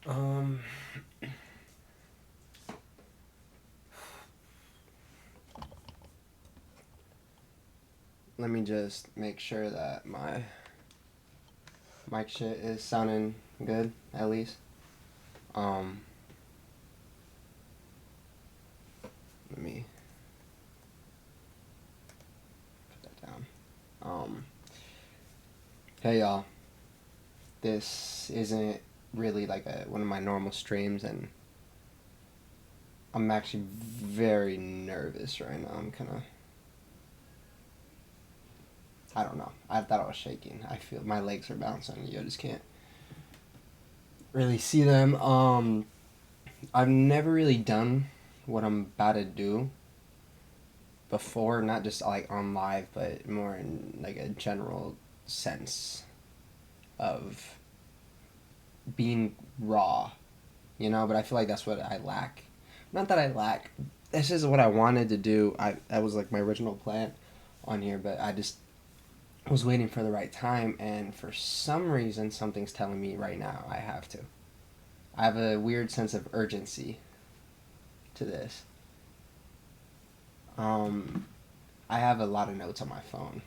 Um, Let me just make sure that my mic shit is sounding good, at least. Um, Let me put that down. Um, hey y'all. This isn't really like one of my normal streams, and I'm actually very nervous right now. I'm kind of, I don't know. I thought I was shaking. I feel my legs are bouncing. You just can't really see them. I've never really done what I'm about to do before, not just like on live, but more in like a general sense of being raw, But I feel like that's what I lack. Not that I lack. This is what I wanted to do. That was like my original plan on here, but I just was waiting for the right time, and for some reason, something's telling me right now I have to. I have a weird sense of urgency to this. Um, I have a lot of notes on my phone.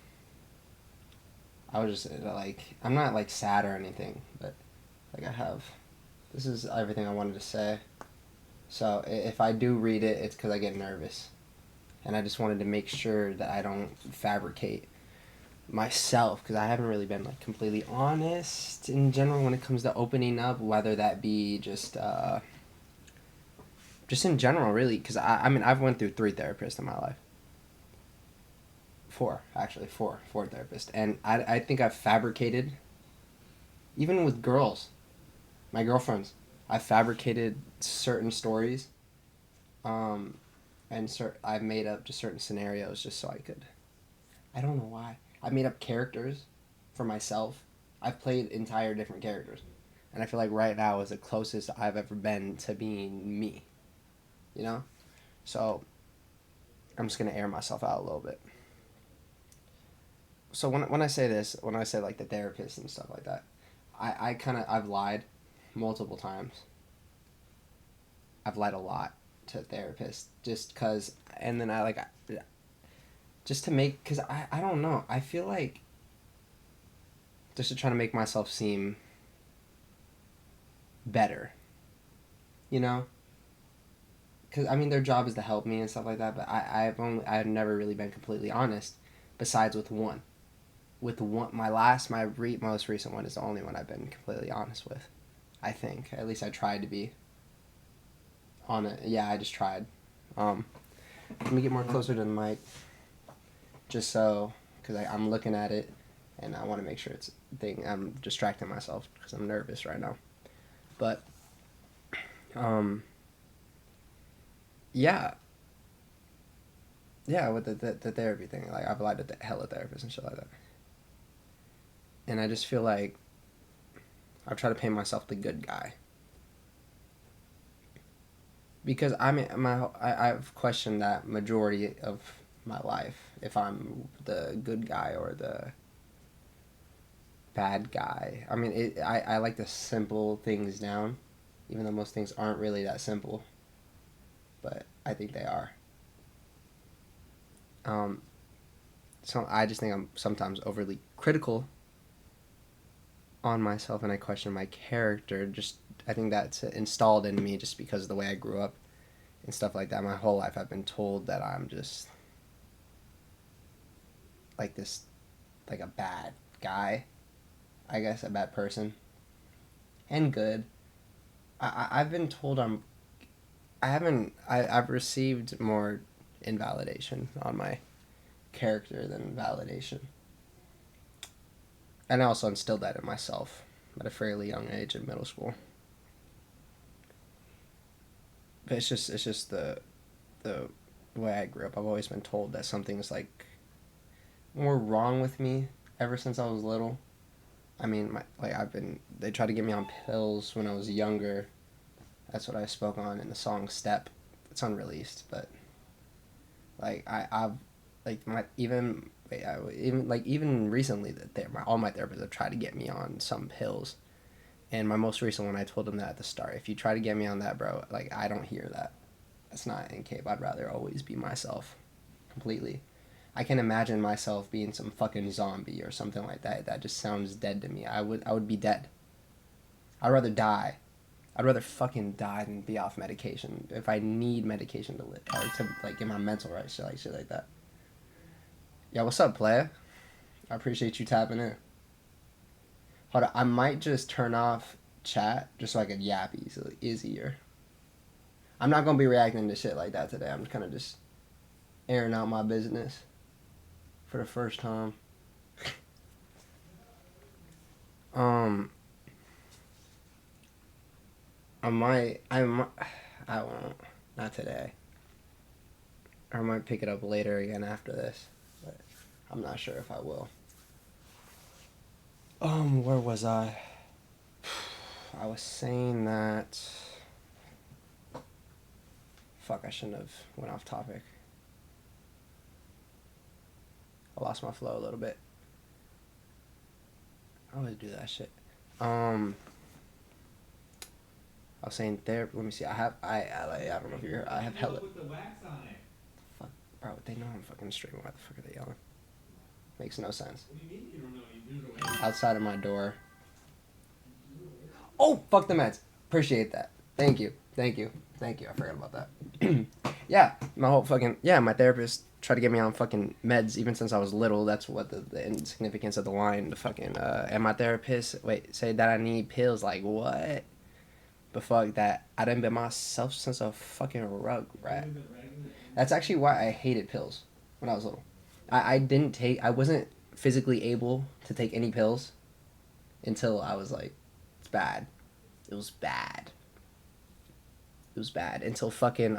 I was just like, I'm not like sad or anything, but like I have. This is everything I wanted to say. So if I do read it, it's because I get nervous, and I just wanted to make sure that I don't fabricate myself, because I haven't really been like completely honest in general when it comes to opening up, whether that be just in general, really, because I mean I've went through 3 therapists in my life. Four, actually, four therapists, and I think I've fabricated, even with girls, my girlfriends, I fabricated certain stories, um, and I've made up just certain scenarios just so I could. I don't know why. I made up characters for myself. I've played entire different characters, and I feel like right now is the closest I've ever been to being me. You know, so I'm just gonna air myself out a little bit. So when I say this, when I say like the therapist and stuff like that, I kind of I've lied multiple times. I've lied a lot to therapists just cause, and then just to make, cause I don't know, I feel like just to try to make myself seem better, you know, because I mean their job is to help me and stuff like that, but I've never really been completely honest, besides with one most recent one is the only one I've been completely honest with. I think at least I tried to be on it. Yeah, I just tried. Um, Let me get more closer to the mic, just so because I'm looking at it, and I want to make sure it's thing. I'm distracting myself because I'm nervous right now. But um, yeah, yeah, with the therapy thing, like I've lied to hella therapists and shit like that, and I just feel like I've tried to paint myself the good guy because I've questioned that majority of my life if I'm the good guy or the bad guy. I mean, I like to simple things down, even though most things aren't really that simple, but I think they are. Um, so I just think I'm sometimes overly critical on myself, and I question my character. Just I think that's installed in me just because of the way I grew up and stuff like that. My whole life, I've been told that I'm just like this, like a bad guy. I guess a bad person and good. I've been told I haven't. I've received more invalidation on my character than validation, and I also instilled that in myself at a fairly young age in middle school. But it's just the way I grew up. I've always been told that something's like more wrong with me ever since I was little. I mean, they tried to get me on pills when I was younger. That's what I spoke on in the song "Step." It's unreleased, but I've like my even even recently all my therapists have tried to get me on some pills, And my most recent one, I told him that at the start. If you try to get me on that, bro, like, I don't hear that. That's not in Cape. I'd rather always be myself. Completely. I can imagine myself being some fucking zombie or something like that. That just sounds dead to me. I would be dead. I'd rather die. I'd rather fucking die than be off medication. If I need medication to live, or to, like, get my mental right, shit like that. Yeah, what's up, playa? I appreciate you tapping in. Hold on, I might just turn off chat just so I can yap easier. I'm not gonna be reacting to shit like that today. I'm kind of just airing out my business for the first time. I won't. Not today. Or I might pick it up later again after this. But I'm not sure if I will. Where was I? I was saying that... Fuck, I shouldn't have went off topic. I lost my flow a little bit. I always do that shit. I was saying there. Let me see. I don't know if you're. I have hella. With the wax on it. Fuck, bro. They know I'm fucking streaming. Why the fuck are they yelling? Makes no sense. What do you mean you don't know? You do the wax. Outside of my door. Oh, fuck the meds. Appreciate that. Thank you. I forgot about that. Yeah, my therapist tried to get me on fucking meds even since I was little. That's what the insignificance of the line. The fucking and my therapist say that I need pills. Like what? But fuck that. I done been myself since a fucking rug rat. That's actually why I hated pills when I was little. I wasn't physically able to take any pills until I was like, it's bad. It was bad until fucking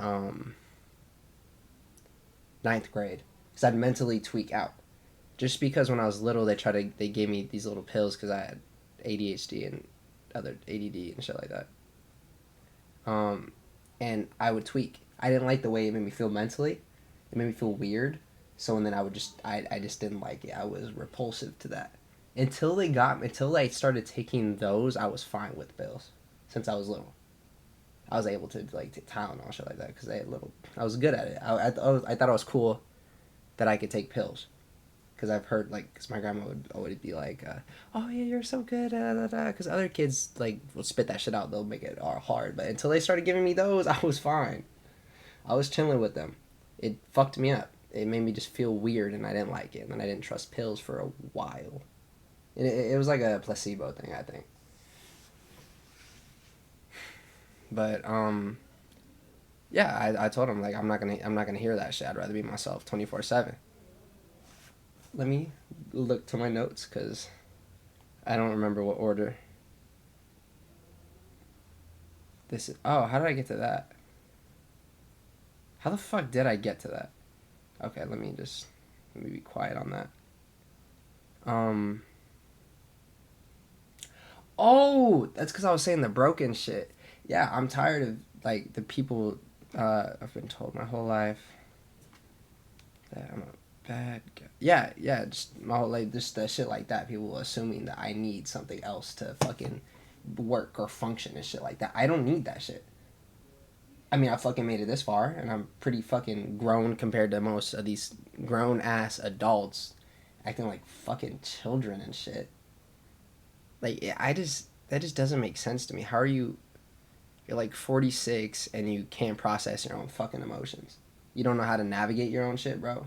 ninth grade, because I'd mentally tweak out. Just because when I was little, they gave me these little pills because I had ADHD and other ADD and shit like that. And I would tweak. I didn't like the way it made me feel mentally. It made me feel weird. So then I just didn't like it. I was repulsive to that. Until I started taking those, I was fine with pills. Since I was little, I was able to like take Tylenol, shit like that, because I was good at it. I thought it was cool that I could take pills, because I've heard because my grandma would always be like, "Oh yeah, you're so good," because other kids will spit that shit out. They'll make it all hard. But until they started giving me those, I was fine. I was chilling with them. It fucked me up. It made me just feel weird, and I didn't like it. And then I didn't trust pills for a while. It was like a placebo thing, I think. But yeah, I told him I'm not gonna hear that shit. I'd rather be myself 24/7. Let me look to my notes because I don't remember what order. How did I get to that? How the fuck did I get to that? Okay, let me be quiet on that. Oh, that's because I was saying the broken shit. Yeah, I'm tired of the people I've been told my whole life that I'm a bad guy. Yeah, just my whole life, just the shit like that. People assuming that I need something else to fucking work or function and shit like that. I don't need that shit. I mean, I fucking made it this far, and I'm pretty fucking grown compared to most of these grown ass adults acting like fucking children and shit. That just doesn't make sense to me. How are you're 46 and you can't process your own fucking emotions? You don't know how to navigate your own shit, bro?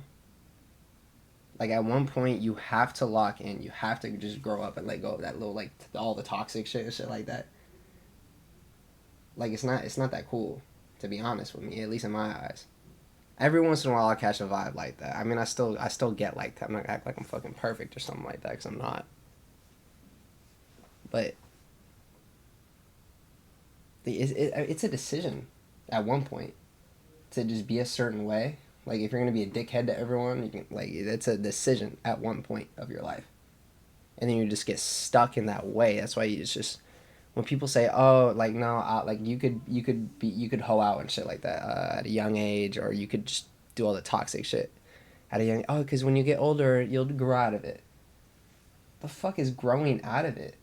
At one point, you have to lock in. You have to just grow up and let go of that little, all the toxic shit and shit like that. It's not that cool, to be honest with me, at least in my eyes. Every once in a while, I'll catch a vibe like that. I mean, I still get like that. I'm not gonna act like I'm fucking perfect or something like that, because I'm not. But it's a decision at one point to just be a certain way. If you're gonna be a dickhead to everyone, you can it's a decision at one point of your life, and then you just get stuck in that way. That's why it's just when people say, "Oh, no, you could hoe out and shit like that at a young age, or you could just do all the toxic shit at a young because when you get older, you'll grow out of it." The fuck is growing out of it?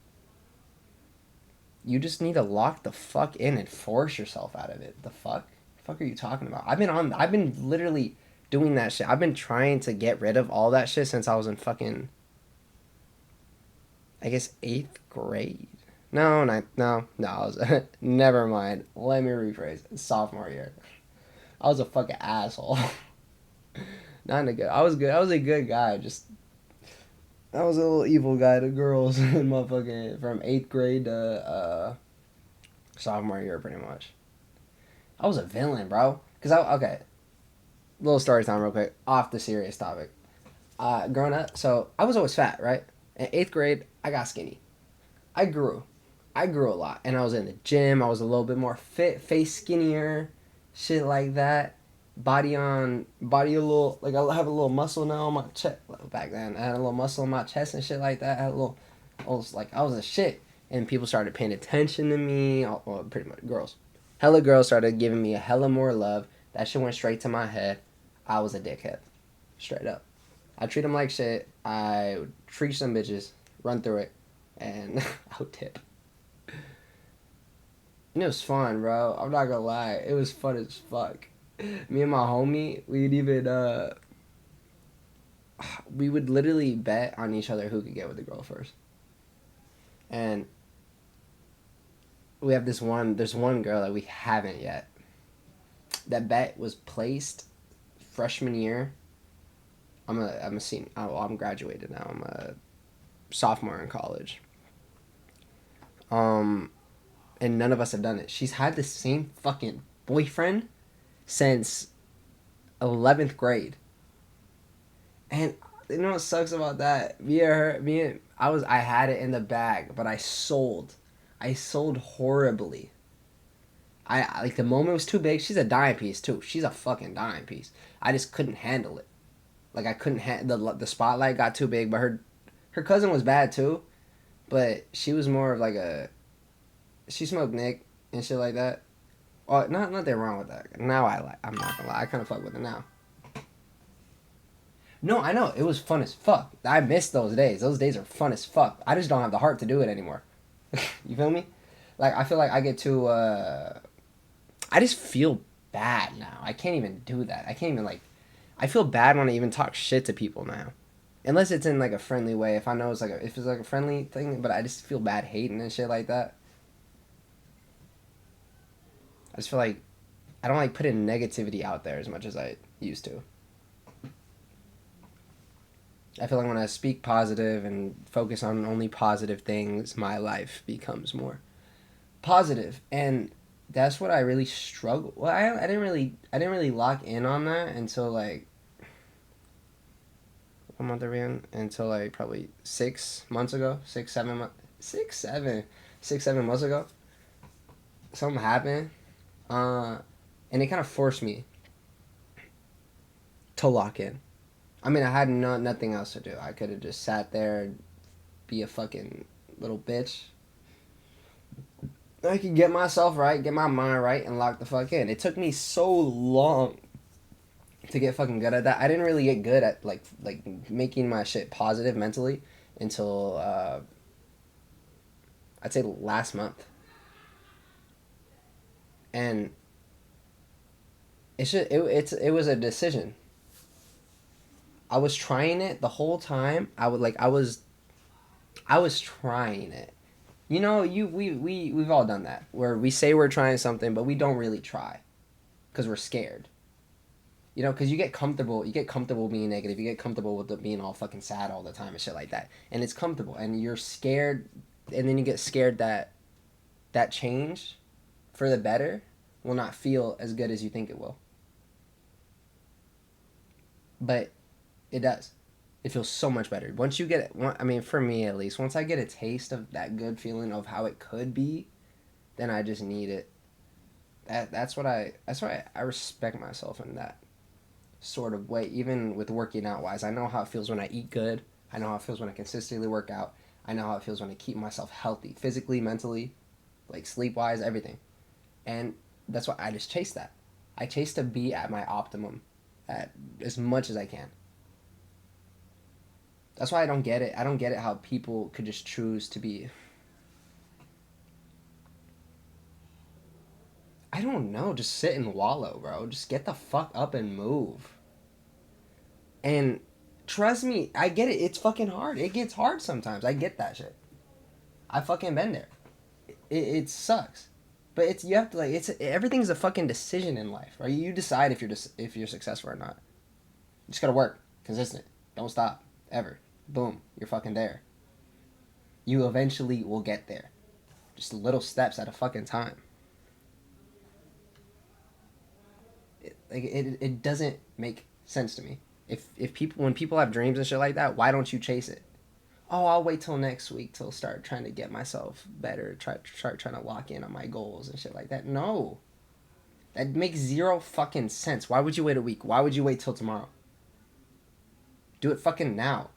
you just need to lock the fuck in and force yourself out of it. The fuck? The fuck are you talking about? I've been literally doing that shit. I've been trying to get rid of all that shit since I was in fucking, I guess, 8th grade. No, I was, never mind. Let me rephrase. Sophomore year. I was a fucking asshole. Not in a good, I was good. I was a good guy. Just, I was a little evil guy to girls in motherfucking, from 8th grade to, sophomore year, pretty much. I was a villain, bro. Okay, little story time real quick, off the serious topic. Growing up, so I was always fat, right? In 8th grade, I got skinny. I grew. I grew a lot. And I was in the gym. I was a little bit more fit, face skinnier, shit like that. Body a little, like I have a little muscle now on my chest. Back then, I had a little muscle on my chest and shit like that. I had a little, I was a shit. And people started paying attention to me. Well, pretty much girls. Hella girls started giving me a hella more love. That shit went straight to my head. I was a dickhead. Straight up. I treat them like shit. I would treat some bitches, run through it, and I would tip. And it was fun, bro. I'm not gonna lie. It was fun as fuck. Me and my homie, we would literally bet on each other who could get with the girl first. And there's one girl that we haven't yet. That bet was placed freshman year. I'm a senior. I'm graduated now. I'm a sophomore in college. And none of us have done it. She's had the same fucking boyfriend since 11th grade. And you know what sucks about that? I had it in the bag, but I sold. I sold horribly. I like the moment was too big. She's a dime piece too. She's a fucking dime piece. I just couldn't handle it. Like I couldn't the spotlight got too big, but her cousin was bad too, but she was more of like she smoked Nick and shit like that. Oh, nothing wrong with that. Now I'm not gonna lie, I kind of fuck with it now. No, I know it was fun as fuck. I miss those days. Those days are fun as fuck. I just don't have the heart to do it anymore. You feel me? Like I feel like I get too. I just feel bad now. I can't even do that. I can't even like. I feel bad when I even talk shit to people now, unless it's in like a friendly way. If I know if it's like a friendly thing, but I just feel bad hating and shit like that. I just feel like I don't like putting negativity out there as much as I used to. I feel like when I speak positive and focus on only positive things, my life becomes more positive, and that's what I really struggle. Well, I didn't really lock in on that until like what month are we in? Until like probably 6 months ago, 6, 7 months ago. Something happened, uh, and it kind of forced me to lock in. I mean, I had nothing else to do. I could have just sat there and be a fucking little bitch. I could get myself right, get my mind right, and lock the fuck in. It took me so long to get fucking good at that. I didn't really get good at like making my shit positive mentally until I'd say last month. And it was a decision. I was trying it the whole time. I was trying it. You know, we've all done that where we say we're trying something but we don't really try cuz we're scared. You know, cuz you get comfortable being negative. You get comfortable with being all fucking sad all the time and shit like that. And it's comfortable and you're scared and then you get scared that that change for the better will not feel as good as you think it will. But it does. It feels so much better once you get it. I mean, for me at least, once I get a taste of that good feeling of how it could be, then I just need it. That's why I respect myself in that sort of way. Even with working out wise, I know how it feels when I eat good. I know how it feels when I consistently work out. I know how it feels when I keep myself healthy, physically, mentally, like sleep wise, everything. And that's why I just chase that. I chase to be at my optimum, at as much as I can. That's why I don't get it. I don't get it how people could just choose to be I don't know. Just sit and wallow, bro. Just get the fuck up and move. And trust me, I get it. It's fucking hard. It gets hard sometimes. I get that shit. I fucking been there. It sucks. But it's you have to like it's everything's a fucking decision in life, right? You decide if you're successful or not. You just gotta work, consistent, don't stop, ever. Boom, you're fucking there. You eventually will get there, just little steps at a fucking time. It doesn't make sense to me. If people when people have dreams and shit like that, why don't you chase it? Oh, I'll wait till next week till start trying to get myself better, start trying to lock in on my goals and shit like that. No, that makes zero fucking sense. Why would you wait a week? Why would you wait till tomorrow? Do it fucking now.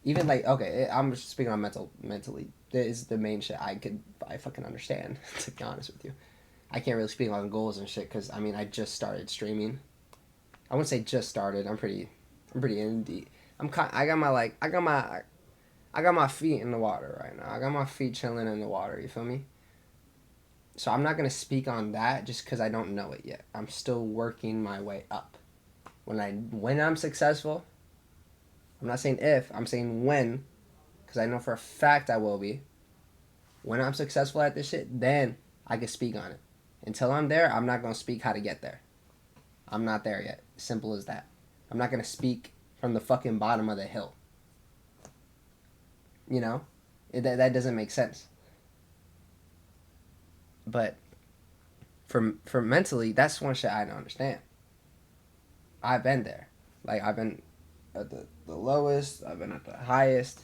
Even like okay, I'm speaking on mentally. That is the main shit I fucking understand. To be honest with you, I can't really speak on goals and shit because I mean I just started streaming. I wouldn't say just started. I'm pretty indie. I got my feet in the water right now. I got my feet chilling in the water. You feel me? So I'm not gonna speak on that just because I don't know it yet. I'm still working my way up. When I'm successful, I'm not saying if. I'm saying when, because I know for a fact I will be. When I'm successful at this shit, then I can speak on it. Until I'm there, I'm not gonna speak how to get there. I'm not there yet. Simple as that. I'm not gonna speak from the fucking bottom of the hill. You know, that doesn't make sense. But for mentally, that's one shit I don't understand. I've been there. Like I've been at the lowest. I've been at the highest.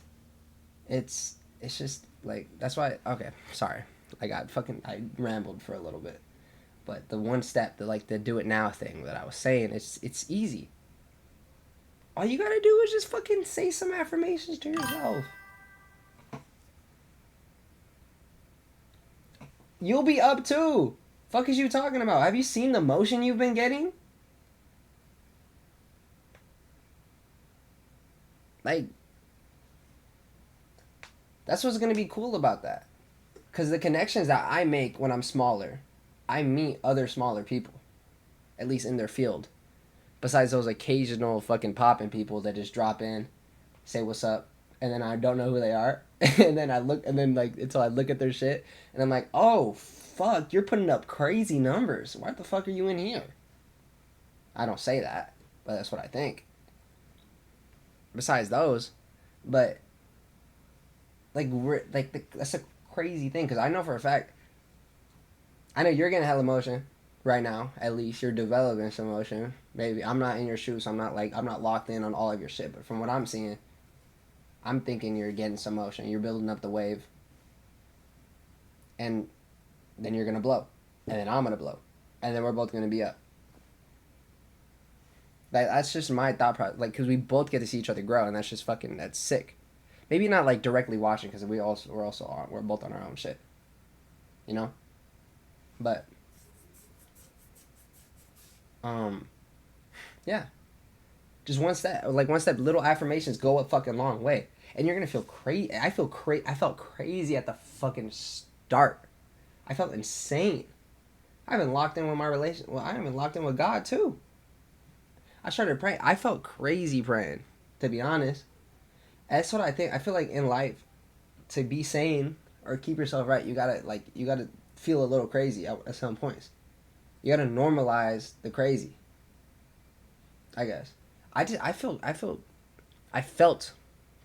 It's just like that's why. Okay, sorry. I rambled for a little bit. But the one step, the do it now thing that I was saying, it's easy. All you gotta do is just fucking say some affirmations to yourself. You'll be up too. Fuck is you talking about? Have you seen the motion you've been getting? Like, that's what's gonna be cool about that. Cause the connections that I make when I'm smaller, I meet other smaller people, at least in their field. Besides those occasional fucking popping people that just drop in, say what's up, and then I don't know who they are, and then I look, and then like until I look at their shit, and I'm like, oh fuck, you're putting up crazy numbers. Why the fuck are you in here? I don't say that, but that's what I think. Besides those, but that's a crazy thing because I know for a fact. I know you're getting hella motion right now. At least you're developing some motion. Maybe I'm not in your shoes, so I'm not locked in on all of your shit. But from what I'm seeing, I'm thinking you're getting some motion. You're building up the wave, and then you're gonna blow, and then I'm gonna blow, and then we're both gonna be up. That's just my thought process. Like, cause we both get to see each other grow, and that's sick. Maybe not like directly watching, cause we're both on our own shit, you know. But, yeah, just one step, little affirmations go a fucking long way, and you're gonna feel crazy. I felt crazy at the fucking start. I felt insane. I've been locked in with my relation. Well, I've been locked in with God too. I started praying. I felt crazy praying, to be honest. That's what I think. I feel like in life, to be sane or keep yourself right, you gotta feel a little crazy at some points. You gotta normalize the crazy. I guess. I felt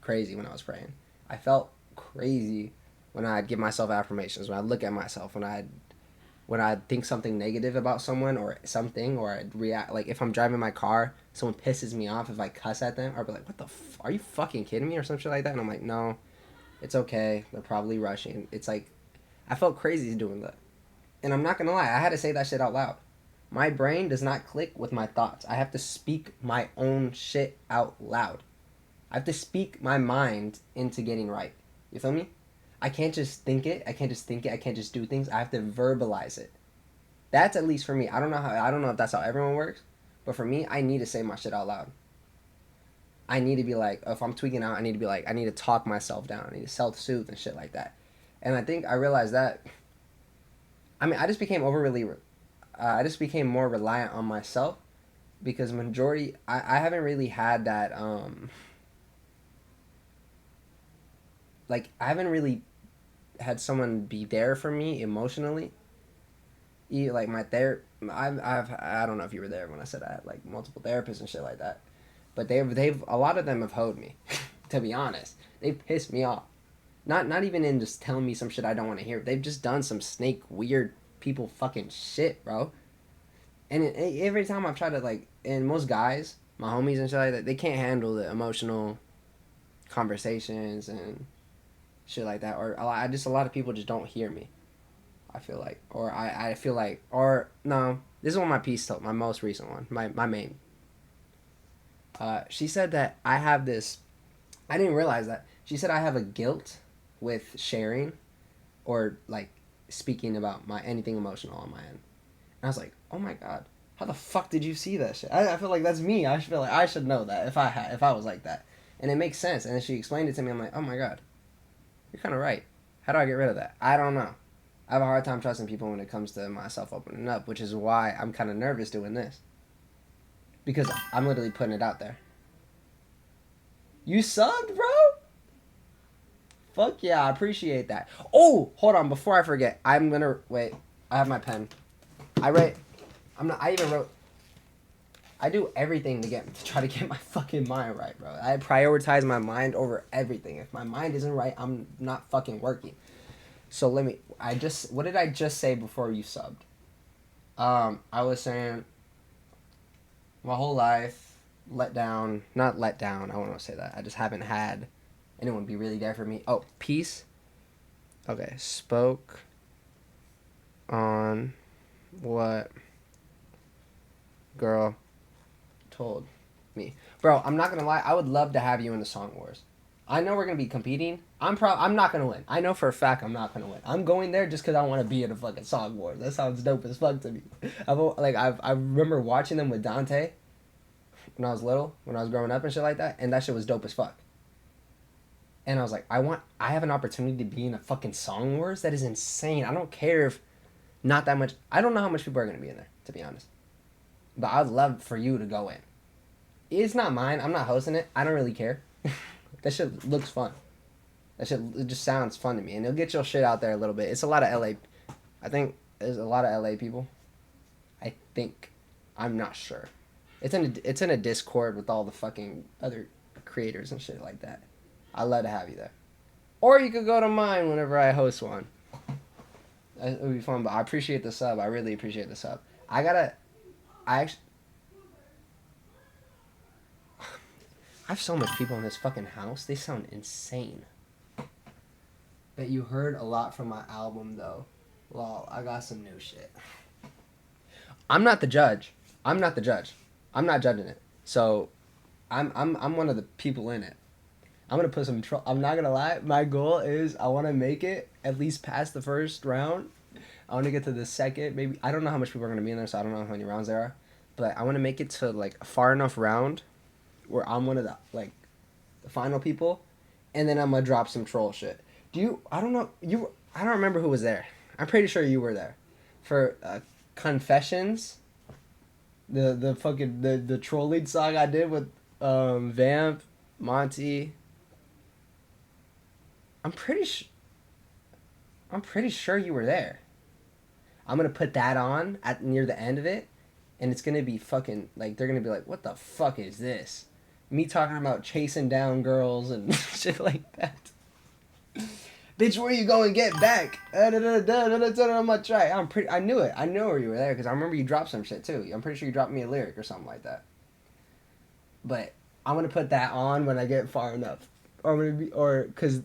crazy when I was praying. I felt crazy when I'd give myself affirmations. When I look at myself. When I think something negative about someone or something, or I'd react, like if I'm driving my car, someone pisses me off, if I cuss at them, I'd be like, what the are you fucking kidding me, or some shit like that, and I'm like, no, it's okay, they're probably rushing. It's like, I felt crazy doing that. And I'm not gonna lie, I had to say that shit out loud. My brain does not click with my thoughts. I have to speak my own shit out loud. I have to speak my mind into getting right. You feel me? I can't just think it. I can't just do things. I have to verbalize it. That's at least for me. I don't know if that's how everyone works, but for me, I need to say my shit out loud. I need to be like, if I'm tweaking out, I need to be like, I need to talk myself down. I need to self-soothe and shit like that. And I think I realized that. I mean, I just became overly I just became more reliant on myself because majority I haven't really had that like I haven't really had someone be there for me emotionally. Like my I don't know if you were there when I said I had like multiple therapists and shit like that, but they've a lot of them have hoed me. To be honest, they pissed me off. Not even in just telling me some shit I don't want to hear. They've just done some snake weird people fucking shit, bro. And every time I've tried to like, and most guys, my homies and shit like that, they can't handle the emotional conversations and shit like that. Or a lot of people just don't hear me. I feel like, or I feel like, or no, this is one of my piece told, my most recent one, my main. She said that I have this. I didn't realize that. She said I have a guilt with sharing, or like speaking about my anything emotional on my end. And I was like, oh my god, how the fuck did you see that shit? I feel like that's me. I feel like I should know that if I was like that, and it makes sense. And then she explained it to me. I'm like, oh my god, you're kind of right. How do I get rid of that? I don't know. I have a hard time trusting people when it comes to myself opening up, which is why I'm kind of nervous doing this. Because I'm literally putting it out there. You subbed, bro? Fuck yeah, I appreciate that. Oh, hold on, before I forget, I'm gonna wait. I have my pen. I even wrote. I do everything to try to get my fucking mind right, bro. I prioritize my mind over everything. If my mind isn't right, I'm not fucking working. So what did I just say before you subbed? I was saying my whole life let down, not let down. I don't want to say that. I just haven't had anyone be really there for me. Oh, peace. Okay, spoke on what girl told me. Bro, I'm not gonna lie. I would love to have you in the Song Wars. I know we're gonna be competing. I'm not gonna win. I know for a fact I'm not gonna win. I'm going there just because I want to be in a fucking Song Wars. That sounds dope as fuck to me. I remember watching them with Dante when I was little, when I was growing up and shit like that, and that shit was dope as fuck. And I was like, I have an opportunity to be in a fucking Song Wars. That is insane. I don't care if not that much. I don't know how much people are gonna be in there, to be honest. But I'd love for you to go in. It's not mine. I'm not hosting it. I don't really care. That shit looks fun. It just sounds fun to me, and it'll get your shit out there a little bit. It's a lot of LA. I think there's a lot of LA people. I think. I'm not sure. It's in a Discord with all the fucking other creators and shit like that. I'd love to have you there. Or you could go to mine whenever I host one. It would be fun, but I appreciate the sub. I really appreciate the sub. I actually. I have so much people in this fucking house. They sound insane. Bet you heard a lot from my album though. Lol, I got some new shit. I'm not the judge. I'm not judging it. So, I'm one of the people in it. I'm gonna put some. I'm not gonna lie. My goal is I want to make it at least past the first round. I want to get to the second. Maybe I don't know how much people are gonna be in there, so I don't know how many rounds there are. But I want to make it to like a far enough round where I'm one of the final people, and then I'm gonna drop some troll shit. I don't know. I don't remember who was there. I'm pretty sure you were there for Confessions. The fucking the troll lead song I did with Vamp, Monty. I'm pretty sure you were there. I'm gonna put that on at near the end of it, and it's gonna be fucking like they're gonna be like, what the fuck is this? Me talking about chasing down girls and shit like that. Bitch, where you going? Get back. I'm gonna try. I knew it. I knew where you were there because I remember you dropped some shit too. I'm pretty sure you dropped me a lyric or something like that. But I'm gonna put that on when I get far enough, because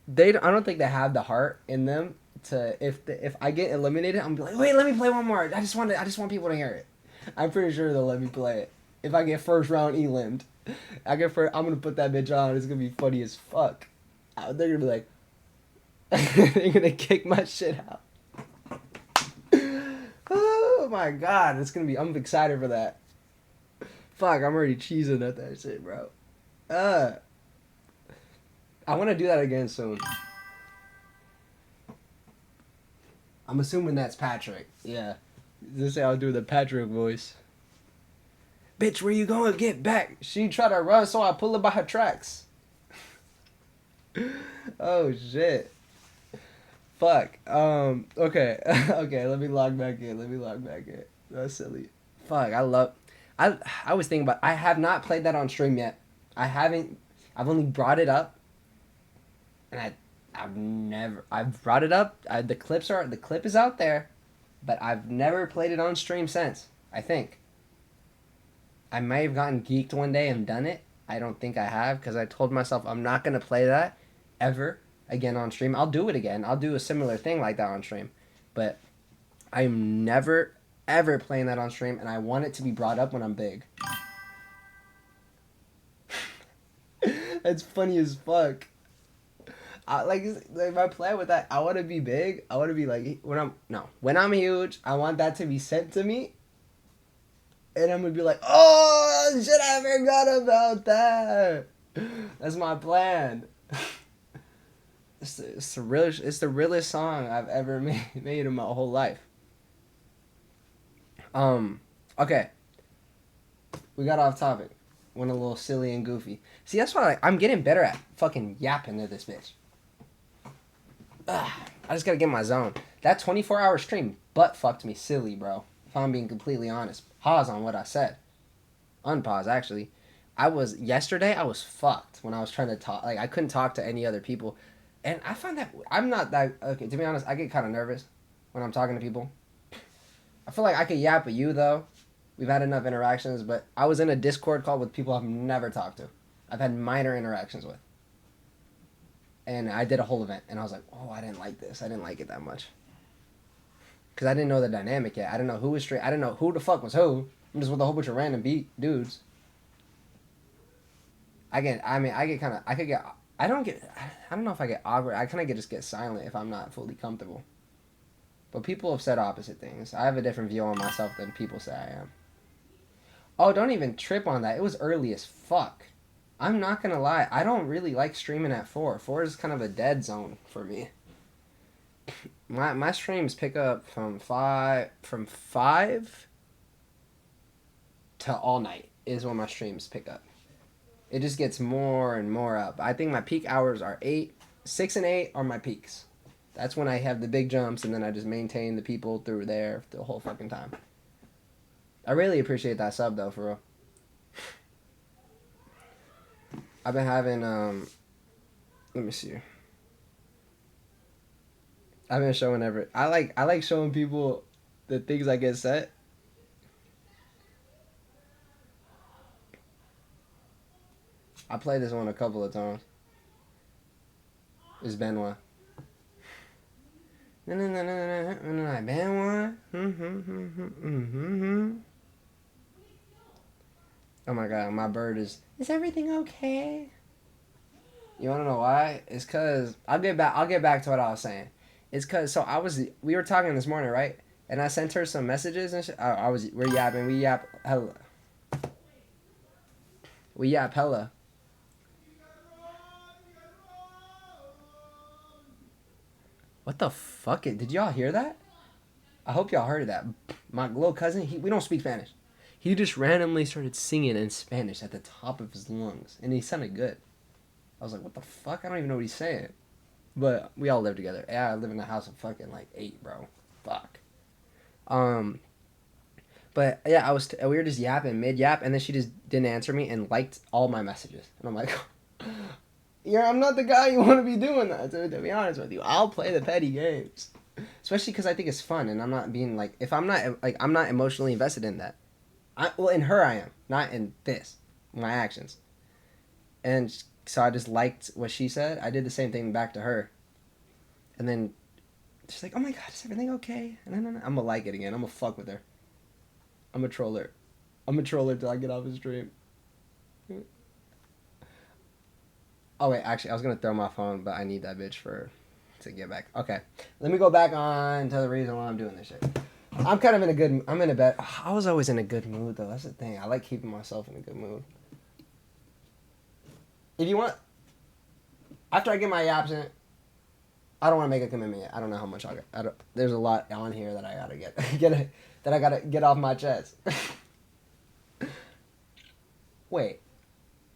I don't think they have the heart in them to if I get eliminated, I'm gonna be like, wait, let me play one more. I just want people to hear it. I'm pretty sure they'll let me play it. If I get first round elimed, I'm gonna put that bitch on. It's gonna be funny as fuck. They're gonna be like, they're gonna kick my shit out. Oh my god, I'm excited for that. Fuck, I'm already cheesing at that shit, bro. I want to do that again soon. I'm assuming that's Patrick. Yeah. Just say I'll do the Patrick voice. Bitch, where you going? Get back. She tried to run, so I pulled her by her tracks. Oh shit. Fuck. Okay. Okay, let me log back in. That's silly. Fuck, I was thinking about I have not played that on stream yet. I've only brought it up and I've brought it up. The clip is out there, but I've never played it on stream since. I think I may have gotten geeked one day and done it. I don't think I have because I told myself I'm not gonna play that ever again on stream. I'll do it again. I'll do a similar thing like that on stream, but I'm never ever playing that on stream, and I want it to be brought up when I'm big. That's funny as fuck. Like my plan with that, I want to be big. I want to be like when I'm huge, I want that to be sent to me, and I'm gonna be like, oh shit, I forgot about that. That's my plan. It's the realest song I've ever made in my whole life. Okay, we got off topic. Went a little silly and goofy. See, that's why I'm getting better at fucking yapping to this bitch. Ugh, I just gotta get in my zone. That 24-hour stream butt fucked me silly, bro. If I'm being completely honest. Pause on what I said. Unpause, actually. Yesterday, I was fucked when I was trying to talk. Like, I couldn't talk to any other people. And I find that, I'm not that, okay, to be honest, I get kind of nervous when I'm talking to people. I feel like I could yap at you, though. We've had enough interactions, but I was in a Discord call with people I've never talked to. I've had minor interactions with. And I did a whole event, and I was like, oh, I didn't like this. I didn't like it that much. Because I didn't know the dynamic yet. I didn't know who was straight. I didn't know who the fuck was who. I'm just with a whole bunch of random dudes. I don't know if I get awkward. I kind of just get silent if I'm not fully comfortable. But people have said opposite things. I have a different view on myself than people say I am. Oh, don't even trip on that. It was early as fuck. I'm not gonna lie. I don't really like streaming at 4. 4 is kind of a dead zone for me. My streams pick up from 5 to all night is when my streams pick up. It just gets more and more up. I think my peak hours are 8. 6 and 8 are my peaks. That's when I have the big jumps, and then I just maintain the people through there the whole fucking time. I really appreciate that sub, though, for real. I've been having, let me see. I've been showing I like showing people the things I get set. I played this one a couple of times. It's Benoit. Benoit. Oh my god, my bird is everything okay? You wanna know why? It's cause I'll get back to what I was saying. It's cause we were talking this morning, right? And I sent her some messages and shit. We're yapping, we yap hella. We yap hella. What the fuck? Did y'all hear that? I hope y'all heard that. My little cousin, we don't speak Spanish. He just randomly started singing in Spanish at the top of his lungs. And he sounded good. I was like, what the fuck? I don't even know what he's saying. But we all live together. Yeah, I live in a house of fucking like 8, bro. Fuck. But yeah, we were just yapping, mid-yap, and then she just didn't answer me and liked all my messages. And I'm like, yeah, I'm not the guy you want to be doing that, to be honest with you. I'll play the petty games. Especially because I think it's fun, and I'm not being like, I'm not emotionally invested in that. In her I am, not in my actions. And so I just liked what she said. I did the same thing back to her. And then she's like, oh my god, is everything okay? And then I'm gonna like it again. I'm gonna fuck with her. I'm gonna troll her. I'm gonna troll her till I get off the stream. Oh wait, actually, I was gonna throw my phone, but I need that bitch to get back. Okay, let me go back on to the reason why I'm doing this shit. I'm kind of I'm in a bed. I was always in a good mood, though. That's the thing. I like keeping myself in a good mood. If you want, after I get my yaps in, I don't want to make a commitment yet. I don't know how much I'll get. There's a lot on here that I gotta that I gotta get off my chest. Wait,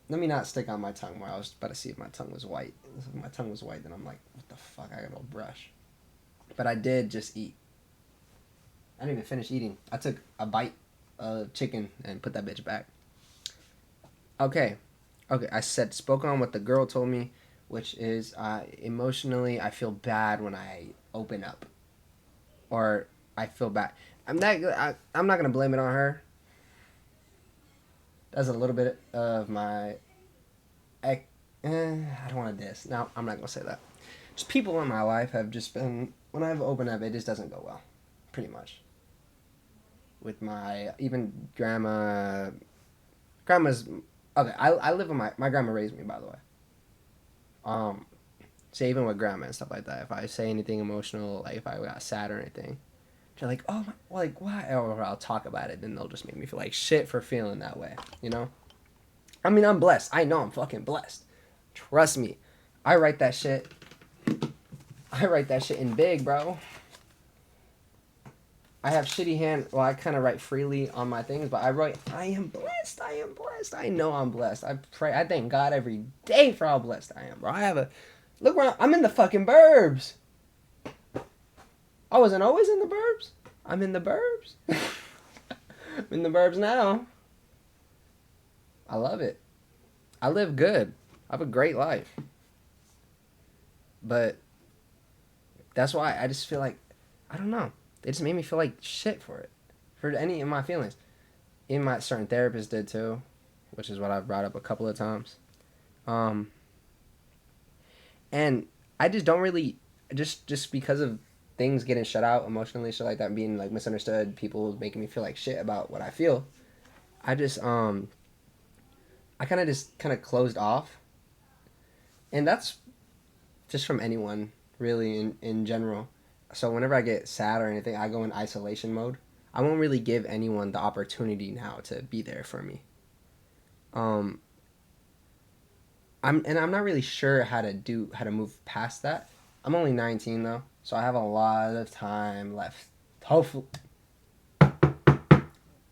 let me not stick on my tongue more. I was about to see if my tongue was white. If my tongue was white, then I'm like, what the fuck? I gotta brush. But I did just eat. I didn't even finish eating. I took a bite of chicken and put that bitch back. Okay. Okay, I spoke on what the girl told me, which is emotionally I feel bad when I open up. Or I feel bad. I'm not going to blame it on her. That's a little bit of my... I don't want to diss. No, I'm not going to say that. Just people in my life have just been... When I've opened up, it just doesn't go well. Pretty much. With my... Even grandma... Grandma's... Okay, I live with my grandma raised me, by the way. So even with grandma and stuff like that, if I say anything emotional, like if I got sad or anything, they're like, oh, like, why? Or I'll talk about it, then they'll just make me feel like shit for feeling that way, you know? I mean, I'm blessed. I know I'm fucking blessed. Trust me. I write that shit in big, bro. I have shitty hand. Well, I kind of write freely on my things, but I am blessed. I am blessed. I know I'm blessed. I pray. I thank God every day for how blessed I am, bro. Look around. I'm in the fucking burbs. I wasn't always in the burbs. I'm in the burbs. I'm in the burbs now. I love it. I live good. I have a great life. But that's why I just feel like, I don't know. It just made me feel like shit for it. For any of my feelings. Even my certain therapist did too. Which is what I've brought up a couple of times. And I just don't really... Just because of things getting shut out emotionally, shit like that, being like misunderstood, people making me feel like shit about what I feel. I just, I kind of closed off. And that's just from anyone, really, in general. So whenever I get sad or anything, I go in isolation mode. I won't really give anyone the opportunity now to be there for me. I'm not really sure how to move past that. I'm only 19 though, so I have a lot of time left. Hopefully,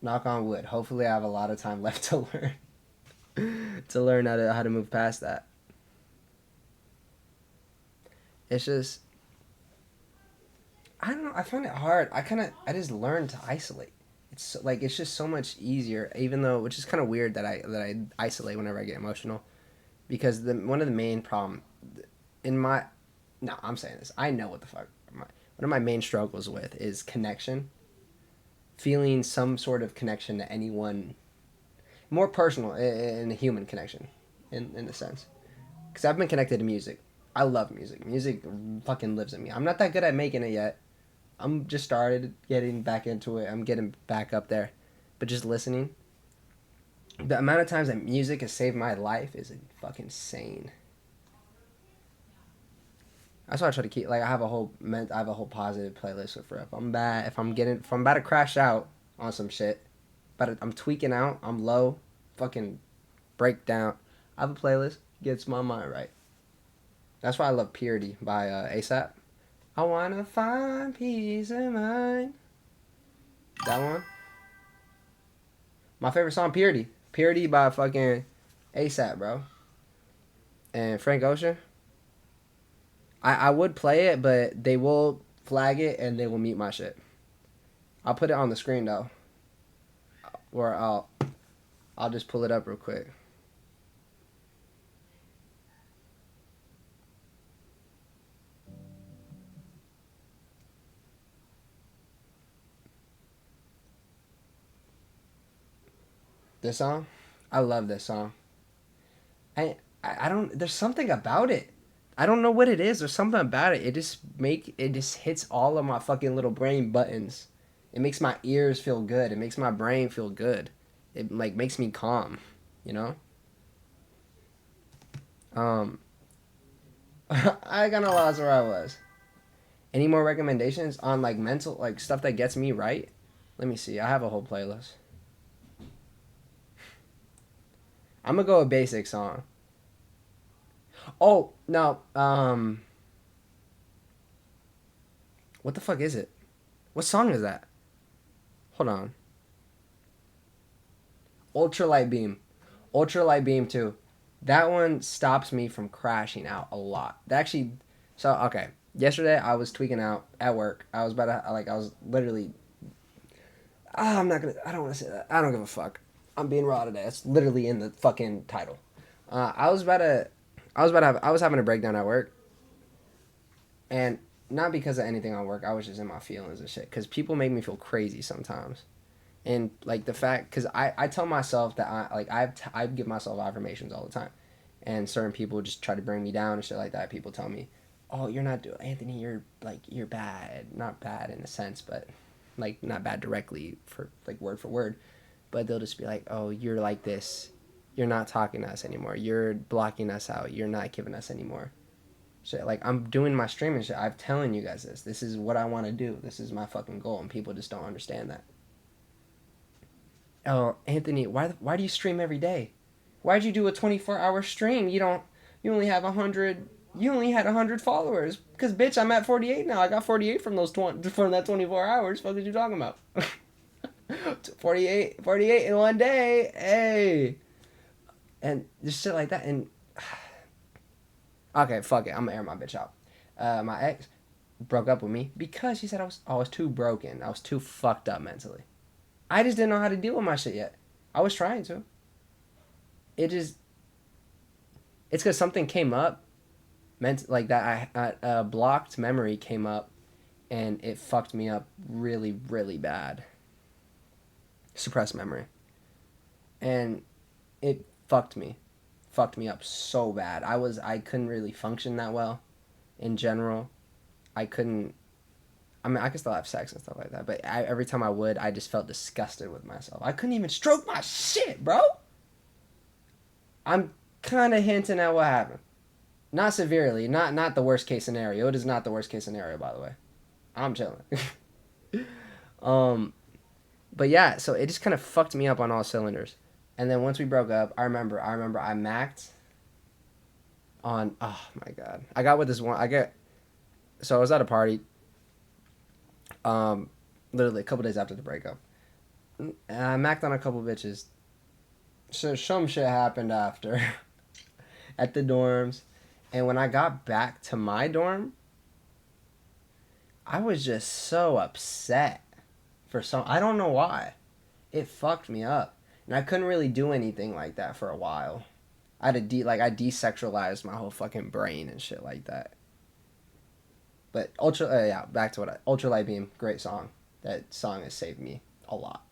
knock on wood. Hopefully, I have a lot of time left to learn how to move past that. It's just, I don't know. I find it hard. I just learned to isolate. It's just so much easier, even though, which is kind of weird that I isolate whenever I get emotional, because one of the main problem in my, no, I'm saying this. I know what the fuck. One of my main struggles with is connection. Feeling some sort of connection to anyone, more personal in a human connection, in a sense. Because I've been connected to music. I love music. Music fucking lives in me. I'm not that good at making it yet. I'm just started getting back into it. I'm getting back up there. But just listening. The amount of times that music has saved my life is fucking insane. That's why I try to keep, like, I have a whole positive playlist for if I'm about to crash out on some shit, but I'm tweaking out, I'm low, fucking break down. I have a playlist, gets my mind right. That's why I love Purity by ASAP. I wanna find peace of mind. That one. My favorite song, Purity. Purity by fucking ASAP, bro. And Frank Ocean. I would play it, but they will flag it and they will mute my shit. I'll put it on the screen though. Or I'll just pull it up real quick. This song? I love this song. I don't, there's something about it. I don't know what it is. There's something about it. It just hits all of my fucking little brain buttons. It makes my ears feel good. It makes my brain feel good. It like makes me calm, you know? I kinda lost where I was. Any more recommendations on like mental like stuff that gets me right? Let me see. I have a whole playlist. I'm gonna go a basic song. Oh, no, What the fuck is it? What song is that? Hold on. Ultralight Beam. Ultralight Beam 2. That one stops me from crashing out a lot. That actually, so okay. Yesterday I was tweaking out at work. I was about to I was literally. I'm not gonna. I don't want to say that. I don't give a fuck. I'm being raw today. It's literally in the fucking title. I was about to. I was having a breakdown at work, and not because of anything on work. I was just in my feelings and shit. Because people make me feel crazy sometimes. And like the fact, because I tell myself that I give myself affirmations all the time, and certain people just try to bring me down and shit like that. People tell me, "Oh, you're not doing Anthony. You're bad. Not bad in a sense, but like not bad directly for like word for word, but they'll just be like, "Oh, you're like this. You're not talking to us anymore. You're blocking us out. You're not giving us anymore." Shit, like I'm doing my streaming shit. I'm telling you guys this. This is what I want to do. This is my fucking goal, and people just don't understand that. Oh, Anthony, why do you stream every day? Why'd you do a 24-hour stream? You only have 100. You only had 100 followers. Cause bitch, I'm at 48 now. I got 48 from those 20 from that 24 hours. What are you talking about? 48 in one day. Hey, and just shit like that. And okay, fuck it. I'm gonna air my bitch out. My ex broke up with me because she said I was too broken. I was too fucked up mentally. I just didn't know how to deal with my shit yet. I was trying to. It just, it's because something came up, meant like that. Blocked memory came up, and it fucked me up really, really bad. Suppressed memory, and it fucked me up so bad. I couldn't really function that well, in general. I couldn't. I mean, I could still have sex and stuff like that, but every time I would, I just felt disgusted with myself. I couldn't even stroke my shit, bro. I'm kind of hinting at what happened. Not severely, not the worst case scenario. It is not the worst case scenario, by the way. I'm chilling. um, but yeah, so it just kind of fucked me up on all cylinders. And then once we broke up, I remember I macked on. Oh my god, I got with this one. So I was at a party. Um, literally a couple days after the breakup, and I macked on a couple bitches. So some shit happened after at the dorms, and when I got back to my dorm, I was just so upset for some. I don't know why. It fucked me up, and I couldn't really do anything like that for a while. I had to I desexualized my whole fucking brain and shit like that. But back to Ultralight Beam, great song. That song has saved me a lot.